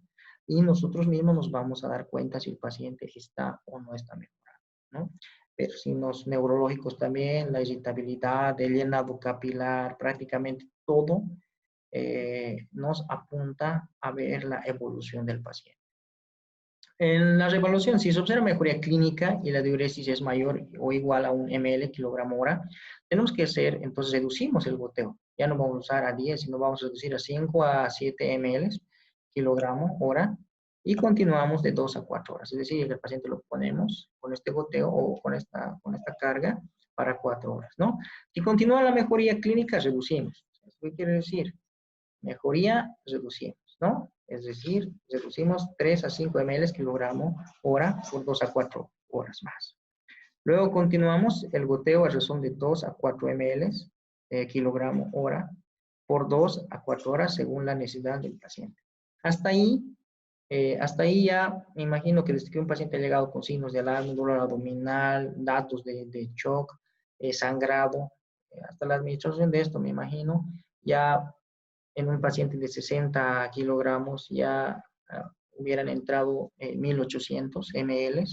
Y nosotros mismos nos vamos a dar cuenta si el paciente está o no está mejorando, ¿no? Pero signos neurológicos también, la irritabilidad, el llenado capilar, prácticamente todo nos apunta a ver la evolución del paciente. En la revaluación, si se observa mejoría clínica y la diuresis es mayor o igual a 1 ml kilogramo hora, tenemos que hacer, entonces reducimos el goteo. Ya no vamos a usar a 10, sino vamos a reducir a 5 a 7 ml kilogramo hora y continuamos de 2 a 4 horas. Es decir, el paciente lo ponemos con este goteo o con esta carga para 4 horas, ¿no? Si continúa la mejoría clínica, reducimos. ¿Qué quiere decir? Mejoría, reducimos, ¿no? Es decir, reducimos 3 a 5 ml kilogramo hora por 2 a 4 horas más. Luego continuamos el goteo a razón de 2 a 4 ml kilogramo hora por 2 a 4 horas según la necesidad del paciente. Hasta ahí ya me imagino que desde que un paciente ha llegado con signos de alarma, dolor abdominal, datos de shock, sangrado, hasta la administración de esto, me imagino, ya en un paciente de 60 kilogramos ya hubieran entrado 1800 ml,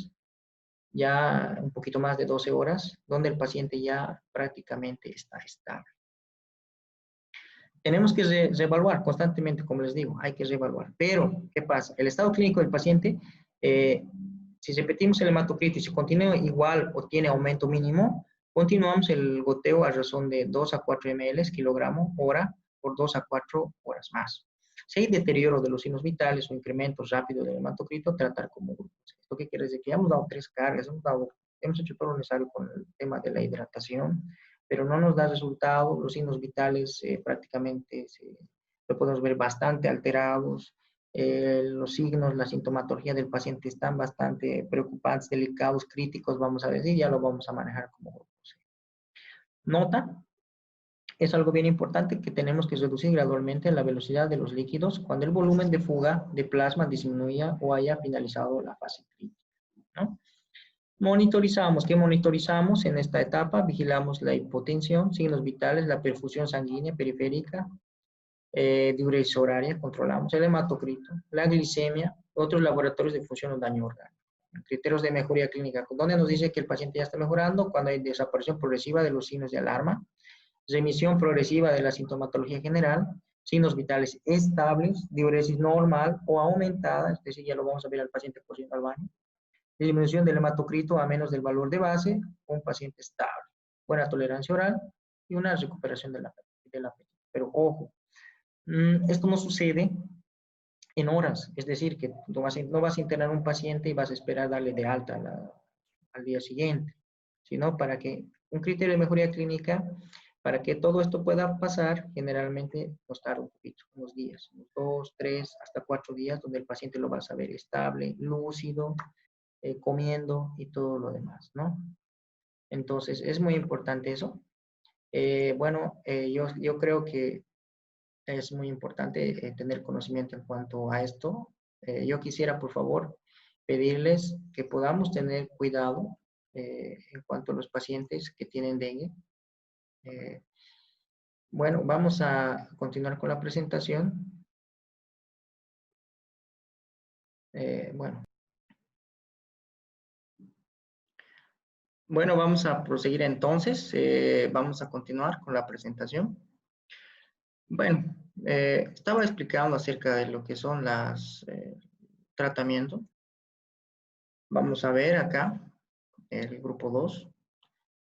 ya un poquito más de 12 horas, donde el paciente ya prácticamente está estable. Tenemos que reevaluar constantemente, como les digo, hay que reevaluar. Pero, ¿qué pasa? El estado clínico del paciente, si repetimos el hematocrito y si continúa igual o tiene aumento mínimo, continuamos el goteo a razón de 2 a 4 ml kilogramo hora por 2 a 4 horas más. Si hay deterioro de los signos vitales o incremento rápido del hematocrito, tratar como grupo. ¿Esto qué quiere decir? Que ya hemos dado 3 cargas, hemos hecho todo lo necesario con el tema de la hidratación, pero no nos da resultado, los signos vitales prácticamente lo podemos ver bastante alterados, los signos, la sintomatología del paciente están bastante preocupantes, delicados, críticos, vamos a decir, ya lo vamos a manejar como grupo C. Nota, es algo bien importante que tenemos que reducir gradualmente la velocidad de los líquidos cuando el volumen de fuga de plasma disminuya o haya finalizado la fase crítica, ¿no? Monitorizamos. ¿Qué monitorizamos en esta etapa? Vigilamos la hipotensión, signos vitales, la perfusión sanguínea periférica, diuresis horaria, controlamos el hematocrito, la glicemia, otros laboratorios de función o daño orgánico. Criterios de mejoría clínica, donde nos dice que el paciente ya está mejorando cuando hay desaparición progresiva de los signos de alarma, remisión progresiva de la sintomatología general, signos vitales estables, diuresis normal o aumentada, es decir, ya lo vamos a ver al paciente por yendo al baño, disminución del hematocrito a menos del valor de base, un paciente estable, buena tolerancia oral y una recuperación del apetito. Pero ojo, esto no sucede en horas, es decir, que no vas a internar un paciente y vas a esperar darle de alta al día siguiente, sino para que un criterio de mejoría clínica, para que todo esto pueda pasar, generalmente nos tarda un poquito, unos días, unos 2, 3, hasta 4 días, donde el paciente lo va a saber estable, lúcido, comiendo y todo lo demás, ¿no? Entonces, es muy importante eso. Yo creo que es muy importante tener conocimiento en cuanto a esto. Yo quisiera, por favor, pedirles que podamos tener cuidado en cuanto a los pacientes que tienen dengue. Bueno, vamos a continuar con la presentación. Bueno. Bueno, vamos a proseguir entonces. Vamos a continuar con la presentación. Bueno, estaba explicando acerca de lo que son los tratamientos. Vamos a ver acá el grupo 2,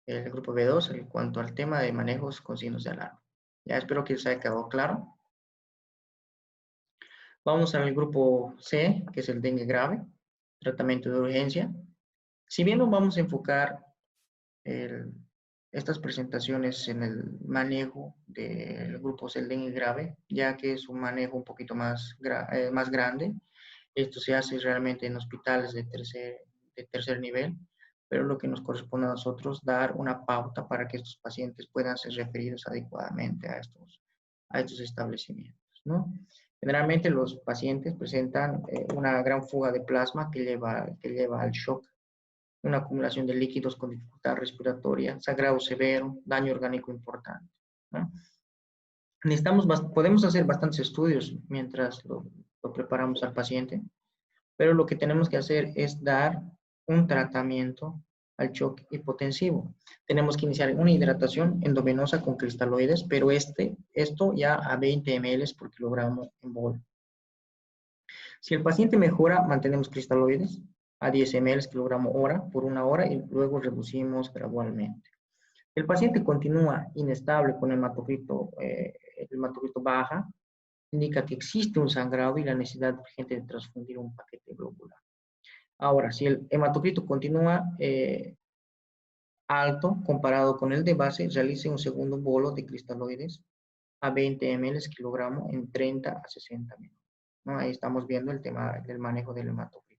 el grupo B2, en cuanto al tema de manejos con signos de alarma. Ya espero que les haya quedado claro. Vamos al grupo C, que es el dengue grave, tratamiento de urgencia. Si bien nos vamos a enfocar estas presentaciones en el manejo del grupo C, el dengue grave, ya que es un manejo un poquito más grande. Esto se hace realmente en hospitales de tercer nivel, pero lo que nos corresponde a nosotros dar una pauta para que estos pacientes puedan ser referidos adecuadamente a estos establecimientos, ¿no? Generalmente los pacientes presentan una gran fuga de plasma que lleva al shock, una acumulación de líquidos con dificultad respiratoria, sangrado severo, daño orgánico importante, ¿no? Podemos hacer bastantes estudios mientras lo preparamos al paciente, pero lo que tenemos que hacer es dar un tratamiento al shock hipotensivo. Tenemos que iniciar una hidratación endovenosa con cristaloides, pero esto ya a 20 ml por kilogramo en bol. Si el paciente mejora, mantenemos cristaloides a 10 ml kilogramo hora por 1 hora y luego reducimos gradualmente. El paciente continúa inestable con hematocrito baja, indica que existe un sangrado y la necesidad urgente de transfundir un paquete globular. Ahora, si el hematocrito continúa alto comparado con el de base, realice un segundo bolo de cristaloides a 20 ml kilogramo en 30 a 60 minutos, ¿no? Ahí estamos viendo el tema del manejo del hematocrito.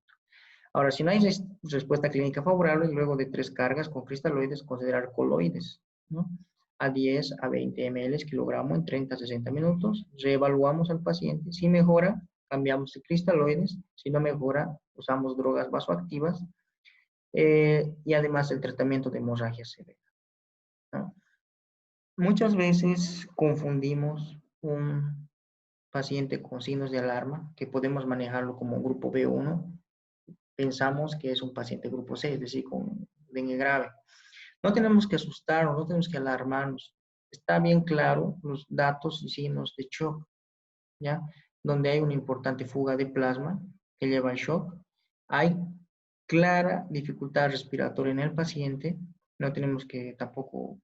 Ahora, si no hay respuesta clínica favorable, luego de 3 cargas con cristaloides, considerar coloides, ¿no? A 10 a 20 ml kilogramo en 30 a 60 minutos. Reevaluamos al paciente. Si mejora, cambiamos de cristaloides. Si no mejora, usamos drogas vasoactivas. Y además el tratamiento de hemorragia severa, ¿no? Muchas veces confundimos un paciente con signos de alarma, que podemos manejarlo como grupo B1. Pensamos que es un paciente grupo C, es decir, con dengue grave. No tenemos que asustarnos, no tenemos que alarmarnos. Está bien claro los datos y signos de shock, ¿ya? Donde hay una importante fuga de plasma que lleva al shock. Hay clara dificultad respiratoria en el paciente. No tenemos que tampoco,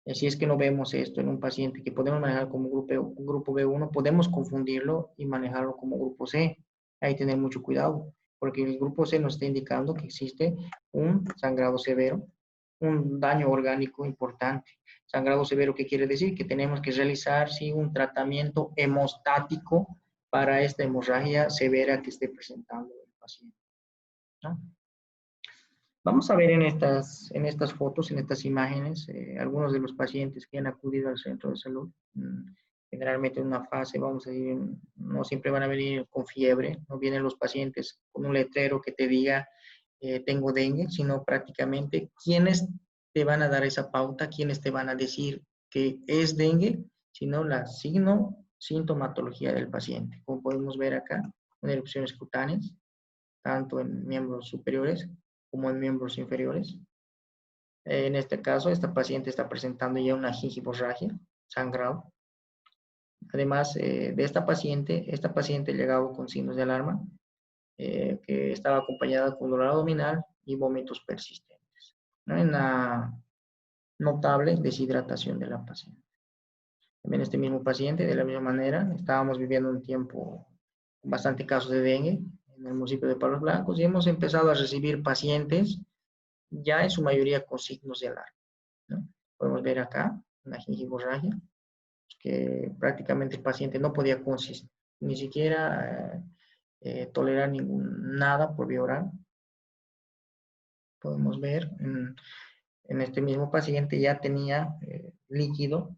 si es que no vemos esto en un paciente que podemos manejar como grupo B1, podemos confundirlo y manejarlo como grupo C. Hay que tener mucho cuidado, porque el grupo C nos está indicando que existe un sangrado severo, un daño orgánico importante. Sangrado severo, ¿qué quiere decir? Que tenemos que realizar, sí, un tratamiento hemostático para esta hemorragia severa que esté presentando el paciente, ¿no? Vamos a ver en estas fotos, en estas imágenes, algunos de los pacientes que han acudido al centro de salud. Generalmente en una fase, vamos a decir, no siempre van a venir con fiebre, no vienen los pacientes con un letrero que te diga tengo dengue, sino prácticamente quiénes te van a dar esa pauta, quiénes te van a decir que es dengue, sino la sintomatología del paciente. Como podemos ver acá, con erupciones cutáneas, tanto en miembros superiores como en miembros inferiores. En este caso, esta paciente está presentando ya una gingivorragia, sangrado. Además de esta paciente ha llegado con signos de alarma, que estaba acompañada con dolor abdominal y vómitos persistentes, ¿no? Una notable deshidratación de la paciente. También este mismo paciente, de la misma manera, estábamos viviendo un tiempo con bastante casos de dengue en el municipio de Palos Blancos y hemos empezado a recibir pacientes ya en su mayoría con signos de alarma, ¿no? Podemos ver acá una gingivorragia, que prácticamente el paciente no podía ni siquiera tolerar nada por vía oral. Podemos ver en este mismo paciente ya tenía líquido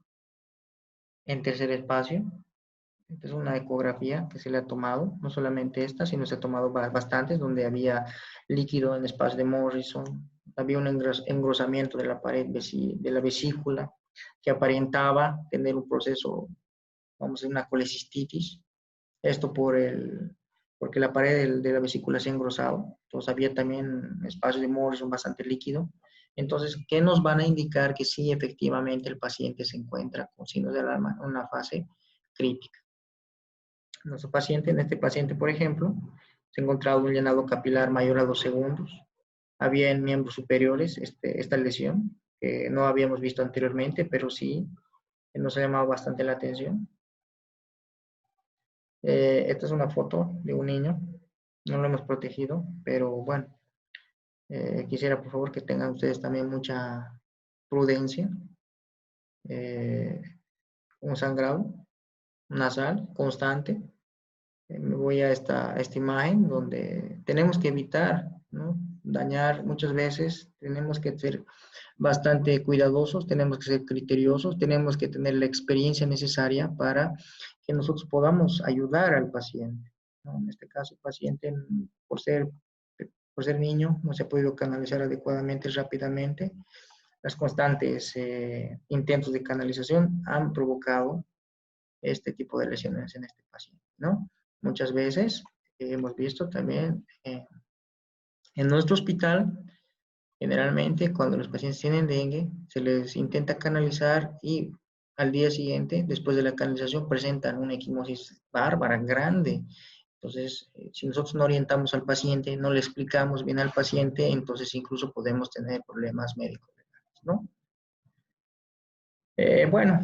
en tercer espacio. Esta es una ecografía que se le ha tomado, no solamente esta, sino se ha tomado bastantes, donde había líquido en el espacio de Morrison, había un engrosamiento de la pared de la vesícula que aparentaba tener un proceso, vamos a decir, una colecistitis. Esto porque la pared de la vesícula se ha engrosado. Entonces había también espacio de Morrison bastante líquido. Entonces, ¿qué nos van a indicar que sí, efectivamente, el paciente se encuentra con signos de alarma en una fase crítica? Nuestro paciente, en este paciente, por ejemplo, se ha encontrado un llenado capilar mayor a 2 segundos. Había en miembros superiores esta lesión, que no habíamos visto anteriormente, pero sí nos ha llamado bastante la atención. Esta es una foto de un niño, no lo hemos protegido, pero bueno, quisiera por favor que tengan ustedes también mucha prudencia. Un sangrado nasal constante. Me voy a esta imagen donde tenemos que evitar, ¿no?, dañar muchas veces, tenemos que ser bastante cuidadosos, tenemos que ser criteriosos, tenemos que tener la experiencia necesaria para que nosotros podamos ayudar al paciente, ¿no? En este caso, el paciente, por ser niño, no se ha podido canalizar adecuadamente, rápidamente. Las constantes intentos de canalización han provocado este tipo de lesiones en este paciente, ¿no? Muchas veces hemos visto también en nuestro hospital, generalmente cuando los pacientes tienen dengue, se les intenta canalizar y al día siguiente, después de la canalización, presentan una equimosis bárbara, grande. Entonces, si nosotros no orientamos al paciente, no le explicamos bien al paciente, entonces incluso podemos tener problemas médicos, ¿no? Bueno,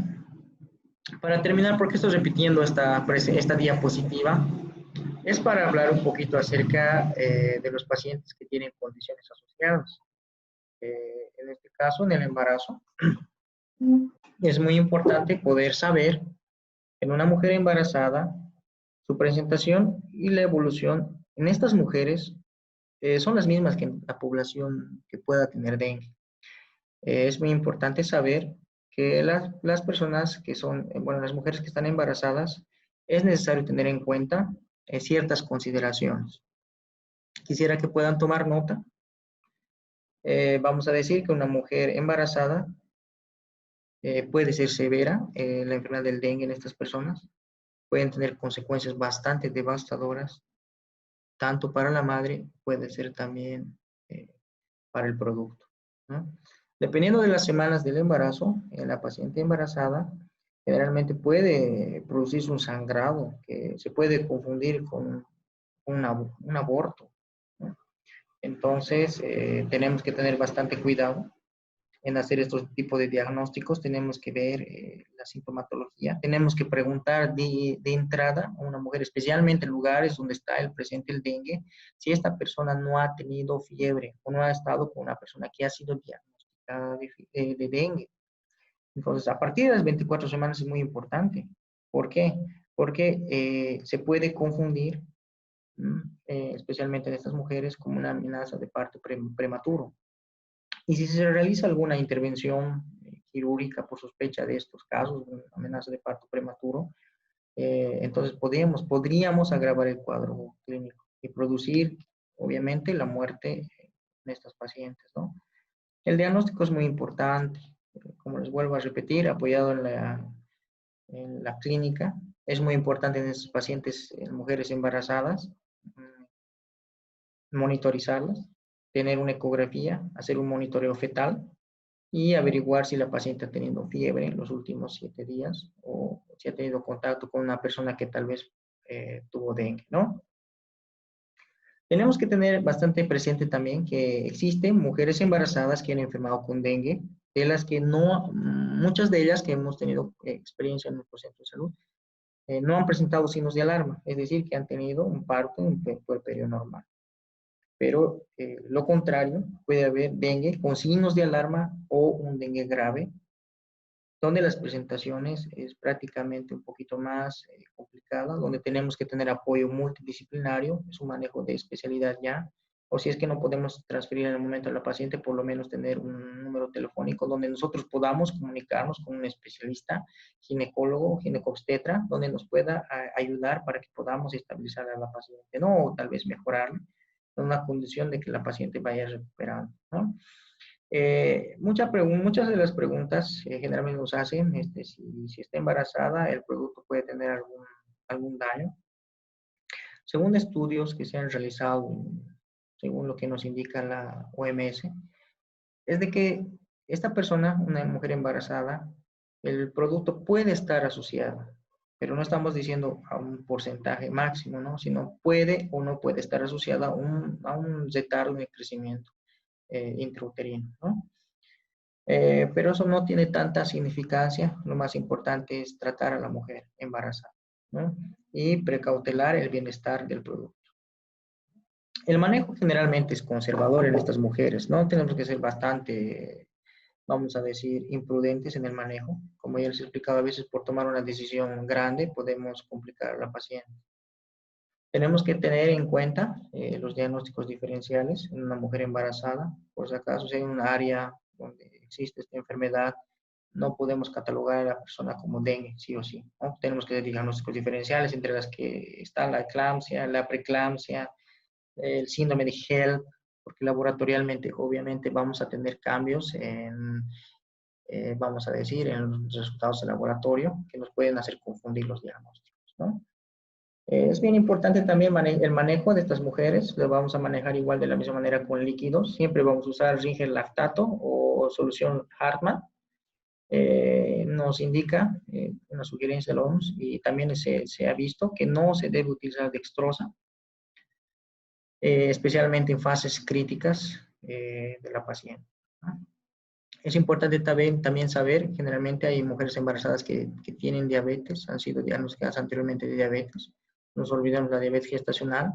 para terminar, ¿por qué estoy repitiendo esta diapositiva? Es para hablar un poquito acerca de los pacientes que tienen condiciones asociadas. En este caso, en el embarazo, es muy importante poder saber en una mujer embarazada su presentación y la evolución en estas mujeres son las mismas que en la población que pueda tener dengue. Es muy importante saber que las personas que son, bueno, las mujeres que están embarazadas, es necesario tener en cuenta ciertas consideraciones. Quisiera que puedan tomar nota. Vamos a decir que una mujer embarazada puede ser severa, la enfermedad del dengue en estas personas. Pueden tener consecuencias bastante devastadoras, tanto para la madre, puede ser también para el producto, ¿no? Dependiendo de las semanas del embarazo, la paciente embarazada generalmente puede producirse un sangrado que se puede confundir con un aborto, ¿no? Entonces, tenemos que tener bastante cuidado en hacer estos tipos de diagnósticos. Tenemos que ver la sintomatología, tenemos que preguntar de entrada a una mujer, especialmente en lugares donde está el presente el dengue, si esta persona no ha tenido fiebre o no ha estado con una persona que ha sido diagnosticada de dengue. Entonces, a partir de las 24 semanas es muy importante. ¿Por qué? Porque se puede confundir, especialmente en estas mujeres, como una amenaza de parto prematuro. Y si se realiza alguna intervención quirúrgica por sospecha de estos casos, una amenaza de parto prematuro, entonces podríamos agravar el cuadro clínico y producir, obviamente, la muerte en estos pacientes, ¿no? El diagnóstico es muy importante, como les vuelvo a repetir, apoyado en la clínica. Es muy importante en estos pacientes, en mujeres embarazadas, monitorizarlas, tener una ecografía, hacer un monitoreo fetal y averiguar si la paciente ha tenido fiebre en los últimos 7 días o si ha tenido contacto con una persona que tal vez tuvo dengue, ¿no? Tenemos que tener bastante presente también que existen mujeres embarazadas que han enfermado con dengue, de las que no, muchas de ellas que hemos tenido experiencia en nuestro centro de salud, no han presentado signos de alarma, es decir, que han tenido un parto en puerperio normal. Pero lo contrario, puede haber dengue con signos de alarma o un dengue grave, donde las presentaciones es prácticamente un poquito más complicada, donde tenemos que tener apoyo multidisciplinario, es un manejo de especialidad ya, o si es que no podemos transferir en el momento a la paciente, por lo menos tener un número telefónico donde nosotros podamos comunicarnos con un especialista, ginecólogo, ginecobstetra, donde nos pueda ayudar para que podamos estabilizar a la paciente, ¿no? O tal vez mejorarla en una condición de que la paciente vaya recuperando, ¿no? Muchas de las preguntas generalmente nos hacen, si está embarazada, el producto puede tener algún daño. Según estudios que se han realizado, según lo que nos indica la OMS, es de que esta persona, una mujer embarazada, el producto puede estar asociado, pero no estamos diciendo a un porcentaje máximo, ¿no? Sino puede o no puede estar asociada a un retardo en el crecimiento intrauterino, ¿no? Pero eso no tiene tanta significancia. Lo más importante es tratar a la mujer embarazada, ¿no? Y precautelar el bienestar del producto. El manejo generalmente es conservador en estas mujeres, ¿no? Tenemos que ser bastante, vamos a decir, imprudentes en el manejo. Como ya les he explicado, a veces por tomar una decisión grande podemos complicar a la paciente. Tenemos que tener en cuenta los diagnósticos diferenciales en una mujer embarazada. Por si acaso, si hay un área donde existe esta enfermedad, no podemos catalogar a la persona como dengue, sí o sí, ¿no? Tenemos que ver diagnósticos diferenciales entre las que está la eclampsia, la preeclampsia, el síndrome de HELP, porque laboratorialmente obviamente vamos a tener cambios en, vamos a decir, en los resultados del laboratorio que nos pueden hacer confundir los diagnósticos, ¿no? Es bien importante también el manejo de estas mujeres. Lo vamos a manejar igual de la misma manera con líquidos. Siempre vamos a usar Ringer lactato o solución Hartmann. Nos indica una sugerencia de la OMS y también se ha visto que no se debe utilizar dextrosa, especialmente en fases críticas de la paciente, ¿no? Es importante también saber, generalmente hay mujeres embarazadas que tienen diabetes, han sido diagnosticadas anteriormente de diabetes. Nos olvidamos la diabetes gestacional,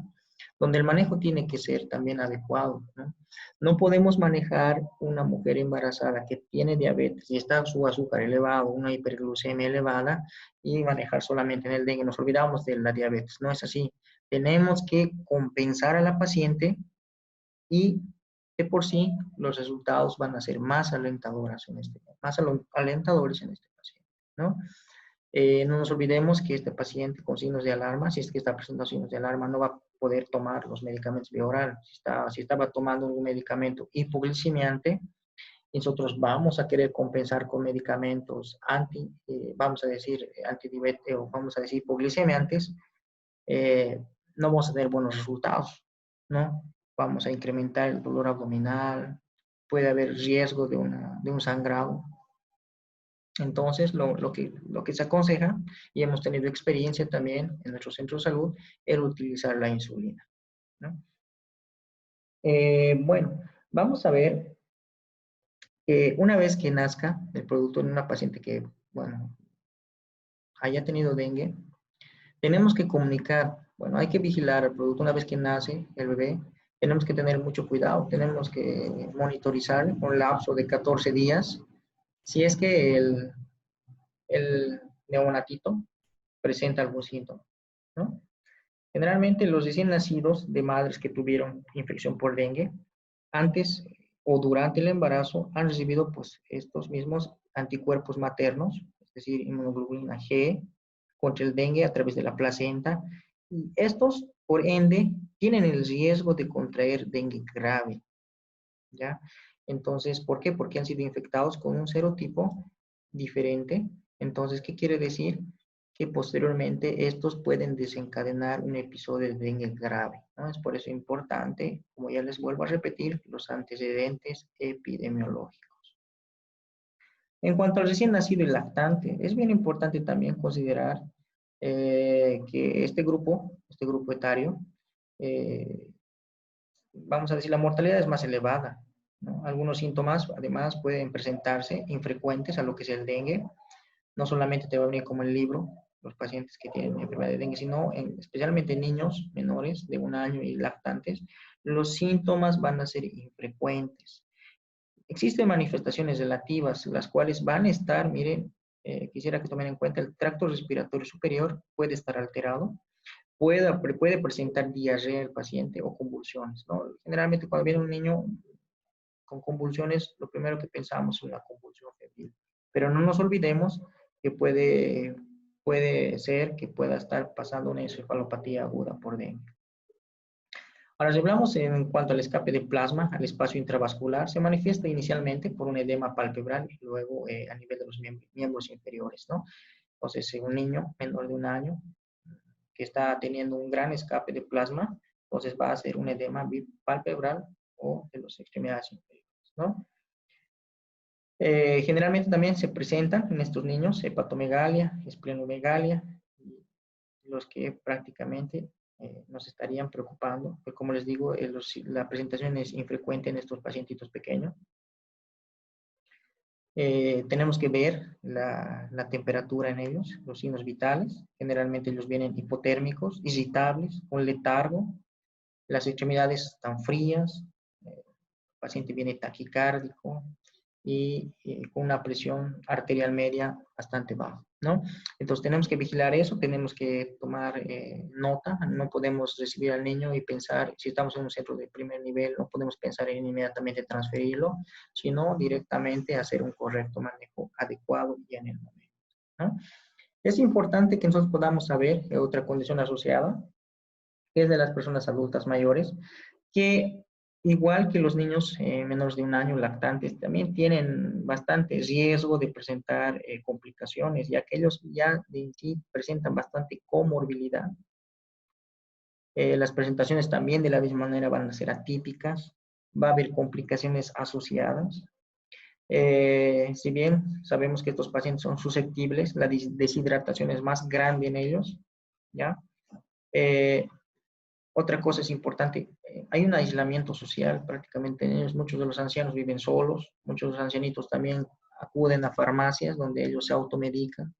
donde el manejo tiene que ser también adecuado, ¿no? No podemos manejar una mujer embarazada que tiene diabetes y está su azúcar elevado, una hiperglucemia elevada, y manejar solamente en el dengue. Nos olvidamos de la diabetes. No es así. Tenemos que compensar a la paciente y de por sí los resultados van a ser más alentadores en este paciente, ¿no? No nos olvidemos que este paciente con signos de alarma, si es que está presentando signos de alarma, no va a poder tomar los medicamentos vía oral. Si estaba tomando un medicamento hipoglicemiante, nosotros vamos a querer compensar con medicamentos vamos a decir, antidiabéticos, vamos a decir hipoglicemiantes, no vamos a tener buenos resultados, ¿no? Vamos a incrementar el dolor abdominal, puede haber riesgo de un sangrado. Entonces, lo que se aconseja, y hemos tenido experiencia también en nuestro centro de salud, es utilizar la insulina, ¿no? Bueno, vamos a ver que una vez que nazca el producto en una paciente que, bueno, haya tenido dengue, tenemos que comunicar, bueno, hay que vigilar el producto una vez que nace el bebé, tenemos que tener mucho cuidado, tenemos que monitorizar un lapso de 14 días, si es que el neonatito presenta algún síntoma, ¿no? Generalmente los recién nacidos de madres que tuvieron infección por dengue, antes o durante el embarazo han recibido pues estos mismos anticuerpos maternos, es decir, inmunoglobulina G contra el dengue a través de la placenta. Y estos, por ende, tienen el riesgo de contraer dengue grave, ¿ya? Entonces, ¿por qué? Porque han sido infectados con un serotipo diferente. Entonces, ¿qué quiere decir? Que posteriormente estos pueden desencadenar un episodio de dengue grave, ¿no? Es por eso importante, como ya les vuelvo a repetir, los antecedentes epidemiológicos. En cuanto al recién nacido y lactante, es bien importante también considerar que este grupo etario, vamos a decir, la mortalidad es más elevada, ¿no? Algunos síntomas, además, pueden presentarse infrecuentes a lo que es el dengue. No solamente te va a venir como el libro, los pacientes que tienen enfermedad de dengue, sino especialmente en niños menores de 1 año y lactantes, los síntomas van a ser infrecuentes. Existen manifestaciones relativas, las cuales van a estar, miren, quisiera que tomen en cuenta, el tracto respiratorio superior puede estar alterado, puede presentar diarrea el paciente o convulsiones, ¿no? Generalmente cuando viene un niño con convulsiones, lo primero que pensamos es una convulsión febril. Pero no nos olvidemos que puede ser que pueda estar pasando una encefalopatía aguda por dengue. Ahora, si hablamos en cuanto al escape de plasma al espacio intravascular, se manifiesta inicialmente por un edema palpebral y luego a nivel de los miembros inferiores, ¿no? Entonces, un niño menor de 1 año que está teniendo un gran escape de plasma, entonces va a ser un edema palpebral o de las extremidades inferiores, ¿no? Generalmente también se presentan en estos niños hepatomegalia, esplenomegalia, los que prácticamente nos estarían preocupando, pues como les digo, la presentación es infrecuente en estos pacientitos pequeños. Tenemos que ver la temperatura en ellos, los signos vitales. Generalmente ellos vienen hipotérmicos, irritables, con letargo, las extremidades están frías, el paciente viene taquicárdico, con una presión arterial media bastante baja, ¿no? Entonces tenemos que vigilar eso, tenemos que tomar nota, no podemos recibir al niño y pensar, si estamos en un centro de primer nivel, no podemos pensar en inmediatamente transferirlo, sino directamente hacer un correcto manejo adecuado y en el momento, ¿no? Es importante que nosotros podamos saber otra condición asociada, que es de las personas adultas mayores, que igual que los niños menores de un año lactantes, también tienen bastante riesgo de presentar complicaciones, ya que ellos ya de sí presentan bastante comorbilidad. Las presentaciones también de la misma manera van a ser atípicas, va a haber complicaciones asociadas. Si bien sabemos que estos pacientes son susceptibles, la deshidratación es más grande en ellos, ¿ya? Otra cosa es importante, hay un aislamiento social prácticamente en ellos, muchos de los ancianos viven solos, muchos de los ancianitos también acuden a farmacias donde ellos se automedican.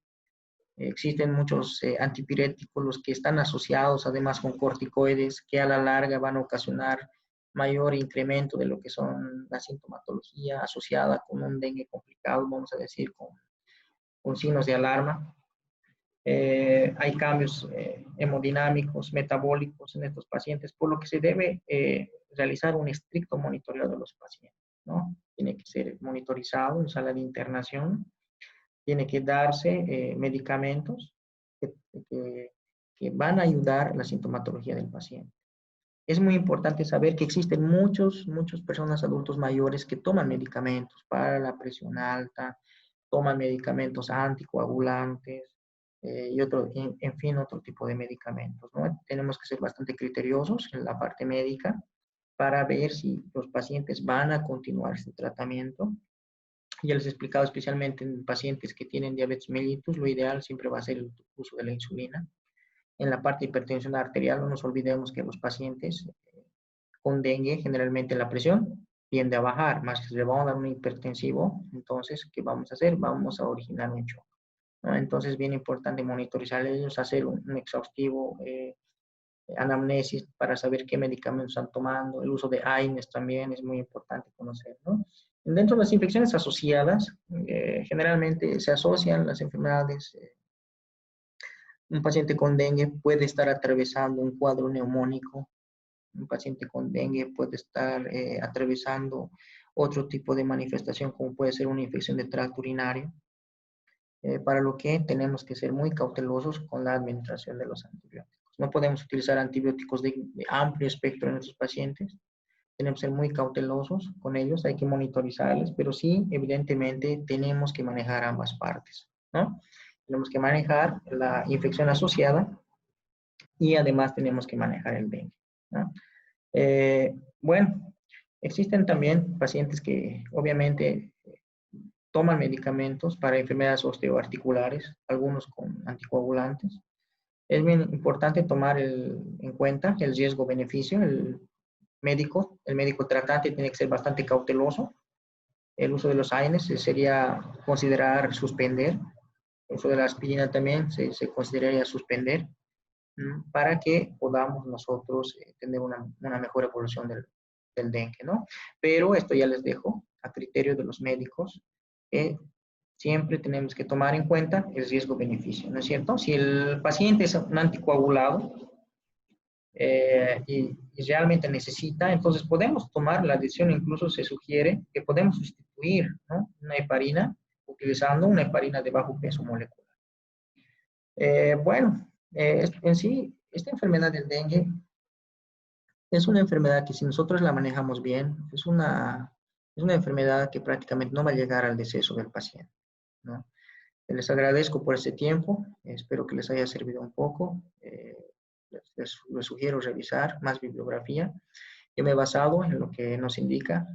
Existen muchos antipiréticos, los que están asociados además con corticoides, que a la larga van a ocasionar mayor incremento de lo que son la sintomatología asociada con un dengue complicado, vamos a decir, con signos de alarma. Hay cambios hemodinámicos, metabólicos en estos pacientes, por lo que se debe realizar un estricto monitoreo de los pacientes, ¿no? Tiene que ser monitorizado en sala de internación, tiene que darse medicamentos que van a ayudar a la sintomatología del paciente. Es muy importante saber que existen muchas personas adultos mayores que toman medicamentos para la presión alta, toman medicamentos anticoagulantes y en fin, otro tipo de medicamentos, ¿no? Tenemos que ser bastante criteriosos en la parte médica para ver si los pacientes van a continuar su tratamiento. Ya les he explicado especialmente en pacientes que tienen diabetes mellitus, lo ideal siempre va a ser el uso de la insulina. En la parte de hipertensión arterial, no nos olvidemos que los pacientes con dengue generalmente la presión tiende a bajar, más que si le vamos a dar un hipertensivo, entonces, ¿qué vamos a hacer? Vamos a originar un shock, ¿no? Entonces, es bien importante monitorizar ellos, hacer un exhaustivo anamnesis para saber qué medicamentos están tomando, el uso de AINES también es muy importante conocer, ¿no? Dentro de las infecciones asociadas, generalmente se asocian las enfermedades. Un paciente con dengue puede estar atravesando un cuadro neumónico, un paciente con dengue puede estar atravesando otro tipo de manifestación, como puede ser una infección de tracto urinario, para lo que tenemos que ser muy cautelosos con la administración de los antibióticos. No podemos utilizar antibióticos de amplio espectro en nuestros pacientes, tenemos que ser muy cautelosos con ellos, hay que monitorizarles, pero sí, evidentemente, tenemos que manejar ambas partes, ¿no? Tenemos que manejar la infección asociada y además tenemos que manejar el dengue, ¿no? Bueno, existen también pacientes que obviamente toman medicamentos para enfermedades osteoarticulares, algunos con anticoagulantes. Es bien importante tomar en cuenta el riesgo-beneficio. El médico tratante tiene que ser bastante cauteloso. El uso de los AINES sería considerar suspender. El uso de la aspirina también se consideraría suspender para que podamos nosotros tener una mejor evolución del dengue, ¿no? Pero esto ya les dejo a criterio de los médicos, que siempre tenemos que tomar en cuenta el riesgo-beneficio, ¿no es cierto? Si el paciente es un anticoagulado y realmente necesita, entonces podemos tomar la decisión, incluso se sugiere que podemos sustituir, ¿no?, una heparina utilizando una heparina de bajo peso molecular. Bueno, en sí, esta enfermedad del dengue es una enfermedad que si nosotros la manejamos bien, es una enfermedad que prácticamente no va a llegar al deceso del paciente, ¿no? Les agradezco por este tiempo, espero que les haya servido un poco. Les sugiero revisar más bibliografía. Yo me he basado en lo que nos indica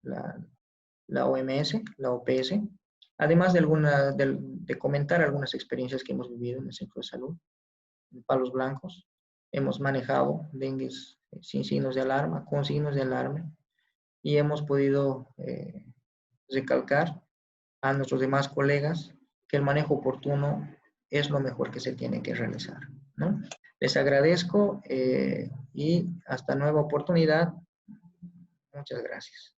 la OMS, la OPS, además de comentar algunas experiencias que hemos vivido en el centro de salud, en Palos Blancos. Hemos manejado dengues sin signos de alarma, con signos de alarma, y hemos podido recalcar a nuestros demás colegas que el manejo oportuno es lo mejor que se tiene que realizar, ¿no? Les agradezco y hasta nueva oportunidad. Muchas gracias.